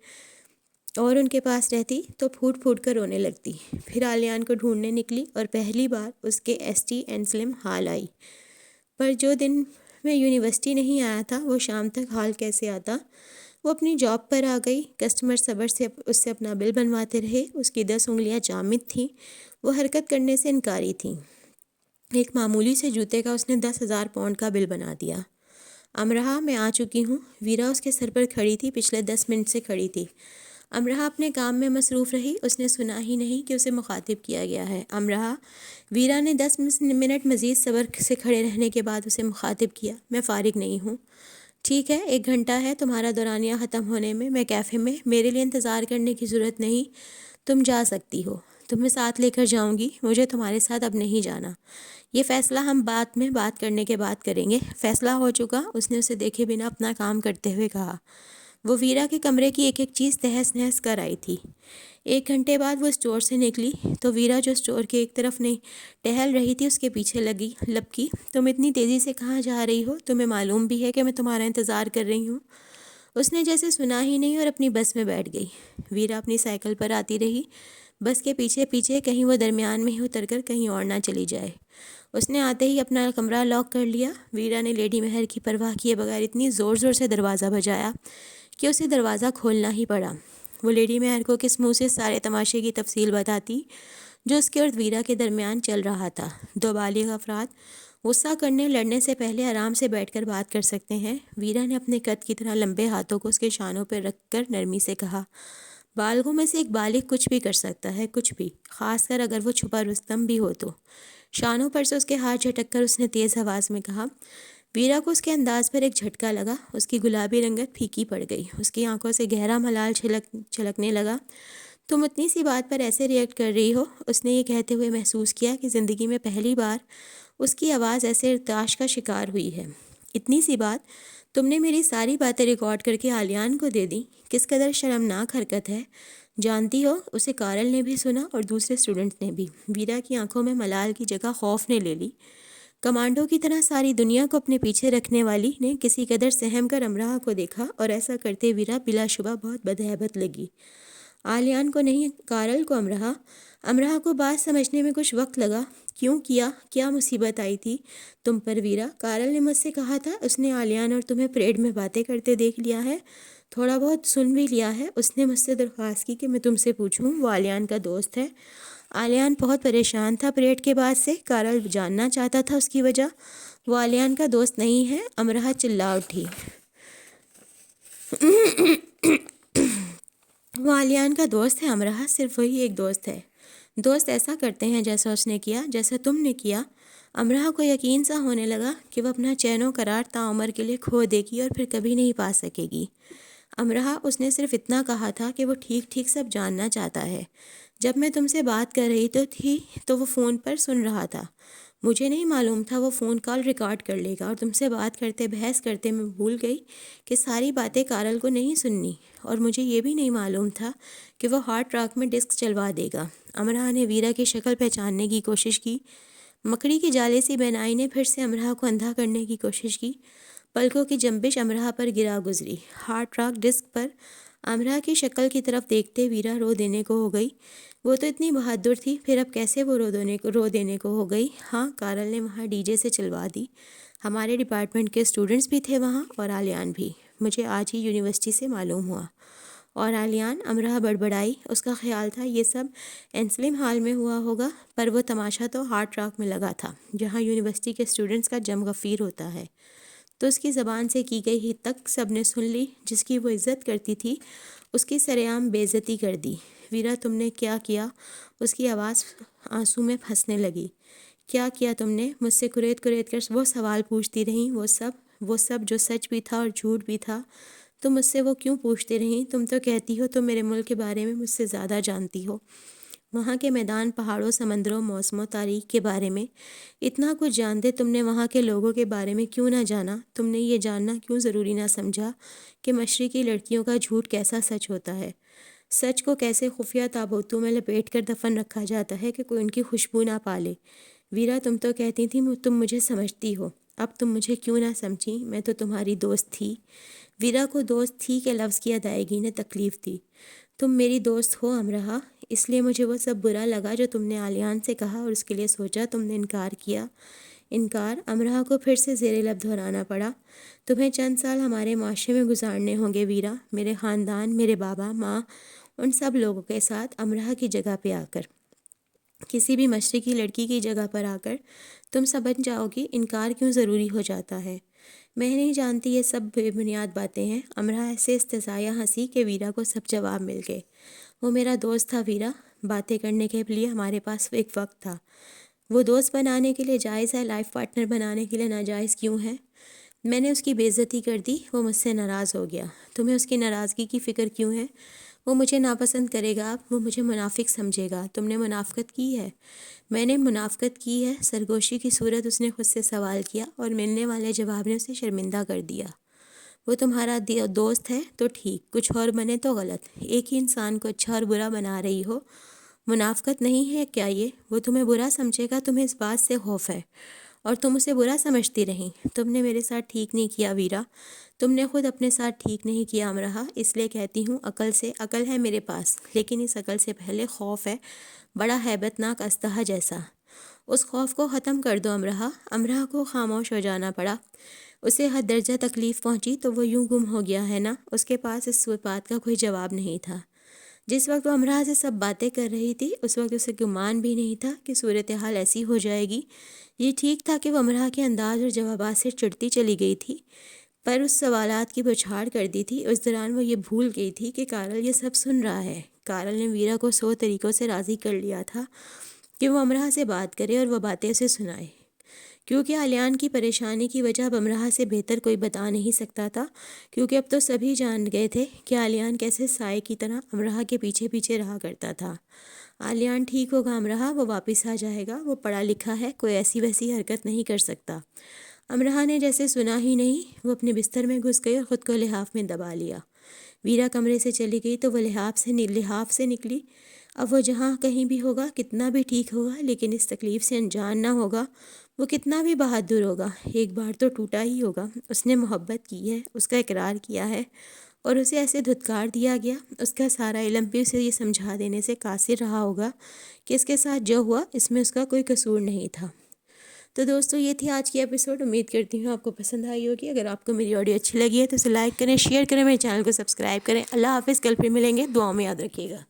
اور ان کے پاس رہتی تو پھوٹ پھوٹ کر رونے لگتی۔ پھر آلیان کو ڈھونڈنے نکلی اور پہلی بار اس کے ایس ٹی انسلم ہال آئی۔ پر جو دن میں یونیورسٹی نہیں آیا تھا وہ شام تک ہال کیسے آتا؟ وہ اپنی جاب پر آ گئی۔ کسٹمر صبر سے اس سے اپنا بل بنواتے رہے۔ اس کی 10 انگلیاں جامد تھیں، وہ حرکت کرنے سے انکاری تھیں۔ ایک معمولی سے جوتے کا اس نے 10,000 پاؤنڈ کا بل بنا دیا۔ امرا میں آ چکی ہوں۔ ویرا اس کے سر پر کھڑی تھی، پچھلے 10 منٹ سے کھڑی تھی۔ امرا اپنے کام میں مصروف رہی، اس نے سنا ہی نہیں کہ اسے مخاطب کیا گیا ہے۔ امرا، ویرا نے 10 منٹ مزید صبر سے کھڑے رہنے کے بعد اسے مخاطب کیا۔ میں فارغ نہیں ہوں۔ ٹھیک ہے، 1 گھنٹہ ہے تمہارا دورانیہ ختم ہونے میں کیفے میں، میرے لیے انتظار کرنے کی ضرورت نہیں، تم جا سکتی ہو۔ تمہیں ساتھ لے کر جاؤں گی، مجھے تمہارے ساتھ اب نہیں جانا۔ یہ فیصلہ ہم بعد میں بات کرنے کے بعد کریں گے۔ فیصلہ ہو چکا، اس نے اسے دیکھے بنا اپنا کام کرتے ہوئے کہا۔ وہ ویرا کے کمرے کی ایک ایک چیز تہس نہس کر آئی تھی۔ 1 گھنٹے بعد وہ اسٹور سے نکلی تو ویرا جو اسٹور کے ایک طرف نہیں ٹہل رہی تھی اس کے پیچھے لپکی۔ تم اتنی تیزی سے کہاں جا رہی ہو؟ تمہیں معلوم بھی ہے کہ میں تمہارا انتظار کر رہی ہوں۔ اس نے جیسے سنا ہی نہیں اور اپنی بس میں بیٹھ گئی۔ ویرا اپنی سائیکل پر آتی رہی، بس کے پیچھے پیچھے، کہیں وہ درمیان میں ہی اتر کر کہیں اور نہ چلی جائے۔ اس نے آتے ہی اپنا کمرہ لاک کر لیا۔ ویرا نے لیڈی مہر کی پرواہ کیے بغیر اتنی زور زور سے دروازہ بجایا کہ اسے دروازہ کھولنا ہی پڑا۔ وہ لیڈی مہر کو کس منہ سے سارے تماشے کی تفصیل بتاتی جو اس کے اور ویرا کے درمیان چل رہا تھا۔ 2 بالغ افراد غصہ کرنے لڑنے سے پہلے آرام سے بیٹھ کر بات کر سکتے ہیں۔ ویرا نے اپنے قد کی طرح لمبے ہاتھوں کو اس کے شانوں پر رکھ کر نرمی سے کہا، بالغوں میں سے ایک بالغ کچھ بھی کر سکتا ہے، کچھ بھی، خاص کر اگر وہ چھپا رستم بھی ہو تو۔ شانوں پر سے اس کے ہاتھ جھٹک کر اس نے تیز آواز میں کہا۔ ویرا کو اس کے انداز پر ایک جھٹکا لگا، اس کی گلابی رنگت پھیکی پڑ گئی، اس کی آنکھوں سے گہرا ملال چھلکنے لگا۔ تم اتنی سی بات پر ایسے ریئیکٹ کر رہی ہو؟ اس نے یہ کہتے ہوئے محسوس کیا کہ زندگی میں پہلی بار اس کی آواز ایسے ارتعاش کا شکار ہوئی ہے۔ اتنی سی بات؟ تم نے میری ساری باتیں ریکارڈ کر کے عالیان کو دے دی؟ کس قدر شرمناک حرکت ہے۔ جانتی ہو، اسے کارل نے بھی سنا اور دوسرے اسٹوڈنٹس نے بھی۔ ویرا کی آنکھوں میں ملال کی جگہ خوف نے لے لی۔ کمانڈو کی طرح ساری دنیا کو اپنے پیچھے رکھنے والی نے کسی قدر سہم کر امراہ کو دیکھا اور ایسا کرتے ویرا بلا شبہ بہت بدہیبت لگی۔ عالیان کو نہیں، کارل کو۔ امراہ کو بات سمجھنے میں کچھ وقت لگا۔ کیوں کیا مصیبت آئی تھی تم پر ویرا؟ کارل نے مجھ سے کہا تھا اس نے عالیان اور تمہیں پریڈ میں باتیں کرتے دیکھ لیا ہے، تھوڑا بہت سن بھی لیا ہے۔ اس نے مجھ سے درخواست کی کہ میں تم سے پوچھوں وہ عالیان کا دوست ہے۔ عالیان بہت پریشان تھا پریڈ کے بعد سے، کارل جاننا چاہتا تھا اس کی وجہ۔ وہ عالیان کا دوست نہیں ہے، امراہ چلا اٹھی۔ وہ عالیان کا دوست ہے امراہ، صرف وہی ایک دوست ہے۔ دوست ایسا کرتے ہیں جیسا اس نے کیا، جیسا تم نے کیا۔ امراہ کو یقین سا ہونے لگا کہ وہ اپنا چین و قرار تعمر کے لیے کھو دے گی اور پھر کبھی نہیں پا سکے گی۔ امراہ، اس نے صرف اتنا کہا تھا کہ وہ ٹھیک ٹھیک سب جاننا چاہتا ہے۔ جب میں تم سے بات کر رہی تھی تو وہ فون پر سن رہا تھا۔ مجھے نہیں معلوم تھا وہ فون کال ریکارڈ کر لے گا، اور تم سے بات کرتے بحث کرتے میں بھول گئی کہ ساری باتیں کارل کو نہیں سننی، اور مجھے یہ بھی نہیں معلوم تھا کہ وہ ہارڈ ٹرک میں ڈسک چلوا دے گا۔ امراہ نے ویرا کی شکل پہچاننے کی کوشش کی۔ مکڑی کی جالے سی بینائی نے پھر سے امراہ کو اندھا کرنے کی کوشش کی۔ پلکوں کی جنبش امراہ پر گرا گزری۔ ہارڈ ٹرک ڈسک پر امراہ کی شکل کی طرف دیکھتے ویرا رو دینے کو ہو گئی۔ وہ تو اتنی بہادر تھی، پھر اب کیسے وہ رو دینے کو ہو گئی؟ ہاں، کارل نے وہاں ڈی جے سے چلوا دی۔ ہمارے ڈپارٹمنٹ کے اسٹوڈنٹس بھی تھے وہاں، اور عالیان بھی، مجھے آج ہی یونیورسٹی سے معلوم ہوا۔ اور عالیان؟ امراہ بڑبڑائی۔ اس کا خیال تھا یہ سب انسلم ہال میں ہوا ہوگا، پر وہ تماشا تو ہارڈ ٹرک میں لگا تھا، جہاں یونیورسٹی کے اسٹوڈنٹس کا جم غفیر ہوتا ہے۔ تو اس کی زبان سے کی گئی ہی تک سب نے سن لی۔ جس کی وہ عزت کرتی تھی اس کی سر عام بے عزتی کر دی۔ ویرا، تم نے کیا کیا؟ اس کی آواز آنسو میں پھنسنے لگی۔ کیا کیا تم نے؟ مجھ سے کریت کر وہ سوال پوچھتی رہیں، وہ سب جو سچ بھی تھا اور جھوٹ بھی تھا۔ تم مجھ سے وہ کیوں پوچھتے رہیں؟ تم تو کہتی ہو تم میرے ملک کے بارے میں مجھ سے زیادہ جانتی ہو، وہاں کے میدان، پہاڑوں، سمندروں، موسموں، تاریخ کے بارے میں اتنا کچھ جانتے تم نے وہاں کے لوگوں کے بارے میں کیوں نہ جانا؟ تم نے یہ جاننا کیوں ضروری نہ سمجھا کہ مشرقی لڑکیوں کا جھوٹ کیسا سچ ہوتا ہے، سچ کو کیسے خفیہ تابوتوں میں لپیٹ کر دفن رکھا جاتا ہے کہ کوئی ان کی خوشبو نہ پالے؟ ویرا، تم تو کہتی تھی تم مجھے سمجھتی ہو، اب تم مجھے کیوں نہ سمجھی؟ میں تو تمہاری دوست تھی۔ ویرا کو دوست تھی کے لفظ کی ادائیگی نے تکلیف دی۔ تم میری دوست ہو امراہ، اس لیے مجھے وہ سب برا لگا جو تم نے عالیان سے کہا، اور اس کے لیے سوچا تم نے انکار کیا۔ انکار؟ امراہ کو پھر سے زیر لب دہرانا پڑا۔ تمہیں چند سال ہمارے معاشرے میں گزارنے ہوں گے ویرا، میرے خاندان، میرے بابا ماں، ان سب لوگوں کے ساتھ، امراہ کی جگہ پہ آ کر، کسی بھی مشرقی لڑکی کی جگہ پر آ کر تم سمجھ جاؤ گی انکار کیوں ضروری ہو جاتا ہے۔ میں نہیں جانتی، یہ سب بے بنیاد باتیں ہیں۔ امراہ ایسے استضاعیہ ہنسی کہ ویرا کو سب جواب مل گئے۔ وہ میرا دوست تھا ویرا، باتیں کرنے کے لیے ہمارے پاس ایک وقت تھا۔ وہ دوست بنانے کے لیے جائز ہے، لائف پارٹنر بنانے کے لیے ناجائز کیوں ہے؟ میں نے اس کی بے عزتی کر دی، وہ مجھ سے ناراض ہو گیا۔ تمہیں اس کی ناراضگی کی فکر کیوں ہے؟ وہ مجھے ناپسند کرے گا، وہ مجھے منافق سمجھے گا۔ تم نے منافقت کی ہے؟ میں نے منافقت کی ہے؟ سرگوشی کی صورت اس نے خود سے سوال کیا، اور ملنے والے جواب نے اسے شرمندہ کر دیا۔ وہ تمہارا دوست ہے تو ٹھیک، کچھ اور بنے تو غلط۔ ایک ہی انسان کو اچھا اور برا بنا رہی ہو، منافقت نہیں ہے کیا یہ؟ وہ تمہیں برا سمجھے گا، تمہیں اس بات سے خوف ہے اور تم اسے برا سمجھتی رہیں۔ تم نے میرے ساتھ ٹھیک نہیں کیا ویرا، تم نے خود اپنے ساتھ ٹھیک نہیں کیا امرہا، اس لیے کہتی ہوں عقل ہے میرے پاس، لیکن اس عقل سے پہلے خوف ہے، بڑا ہیبت ناک اسلحہ جیسا۔ اس خوف کو ختم کر دو امرہا۔ امرہا کو خاموش ہو جانا پڑا۔ اسے حد درجہ تکلیف پہنچی تو وہ یوں گم ہو گیا ہے نا۔ اس کے پاس اس بات کا کوئی جواب نہیں تھا۔ جس وقت وہ امرہا سے سب باتیں کر رہی تھی اس وقت اسے گمان بھی نہیں تھا کہ صورتحال ایسی ہو جائے گی۔ یہ ٹھیک تھا کہ وہ امرہا کے انداز اور جوابات سے چڑھتی چلی گئی تھی، پر اس سوالات کی بچھاڑ کر دی تھی۔ اس دوران وہ یہ بھول گئی تھی کہ کارل یہ سب سن رہا ہے۔ کارل نے ویرا کو 100 طریقوں سے راضی کر لیا تھا کہ وہ امرہا سے بات کرے اور وہ باتیں اسے سنائے، کیونکہ آلیان کی پریشانی کی وجہ اب امرہا سے بہتر کوئی بتا نہیں سکتا تھا، کیونکہ اب تو سبھی جان گئے تھے کہ آلیان کیسے سائے کی طرح امرہا کے پیچھے پیچھے رہا کرتا تھا۔ آلیان ٹھیک ہوگا امرہا، وہ واپس آ جائے گا، وہ پڑھا لکھا ہے، کوئی ایسی ویسی حرکت نہیں کر سکتا۔ امرہا نے جیسے سنا ہی نہیں، وہ اپنے بستر میں گھس گئی اور خود کو لحاف میں دبا لیا۔ ویرا کمرے سے چلی گئی تو وہ لحاف سے نکلی۔ اب وہ جہاں کہیں بھی ہوگا، کتنا بھی ٹھیک ہوگا، لیکن اس تکلیف سے انجان نہ ہوگا۔ وہ کتنا بھی بہادر ہوگا، ایک بار تو ٹوٹا ہی ہوگا۔ اس نے محبت کی ہے، اس کا اقرار کیا ہے اور اسے ایسے دھتکار دیا گیا۔ اس کا سارا علم بھی اسے یہ سمجھا دینے سے قاصر رہا ہوگا کہ اس کے ساتھ جو ہوا اس میں اس کا کوئی قصور نہیں تھا۔ تو دوستو یہ تھی آج کی ایپیسوڈ۔ امید کرتی ہوں آپ کو پسند آئی ہوگی۔ اگر آپ کو میری آڈیو اچھی لگی ہے تو اسے لائک کریں، شیئر کریں، میرے چینل کو سبسکرائب کریں۔ اللہ حافظ، کل پھر ملیں گے، دعاؤں میں یاد رکھیے گا۔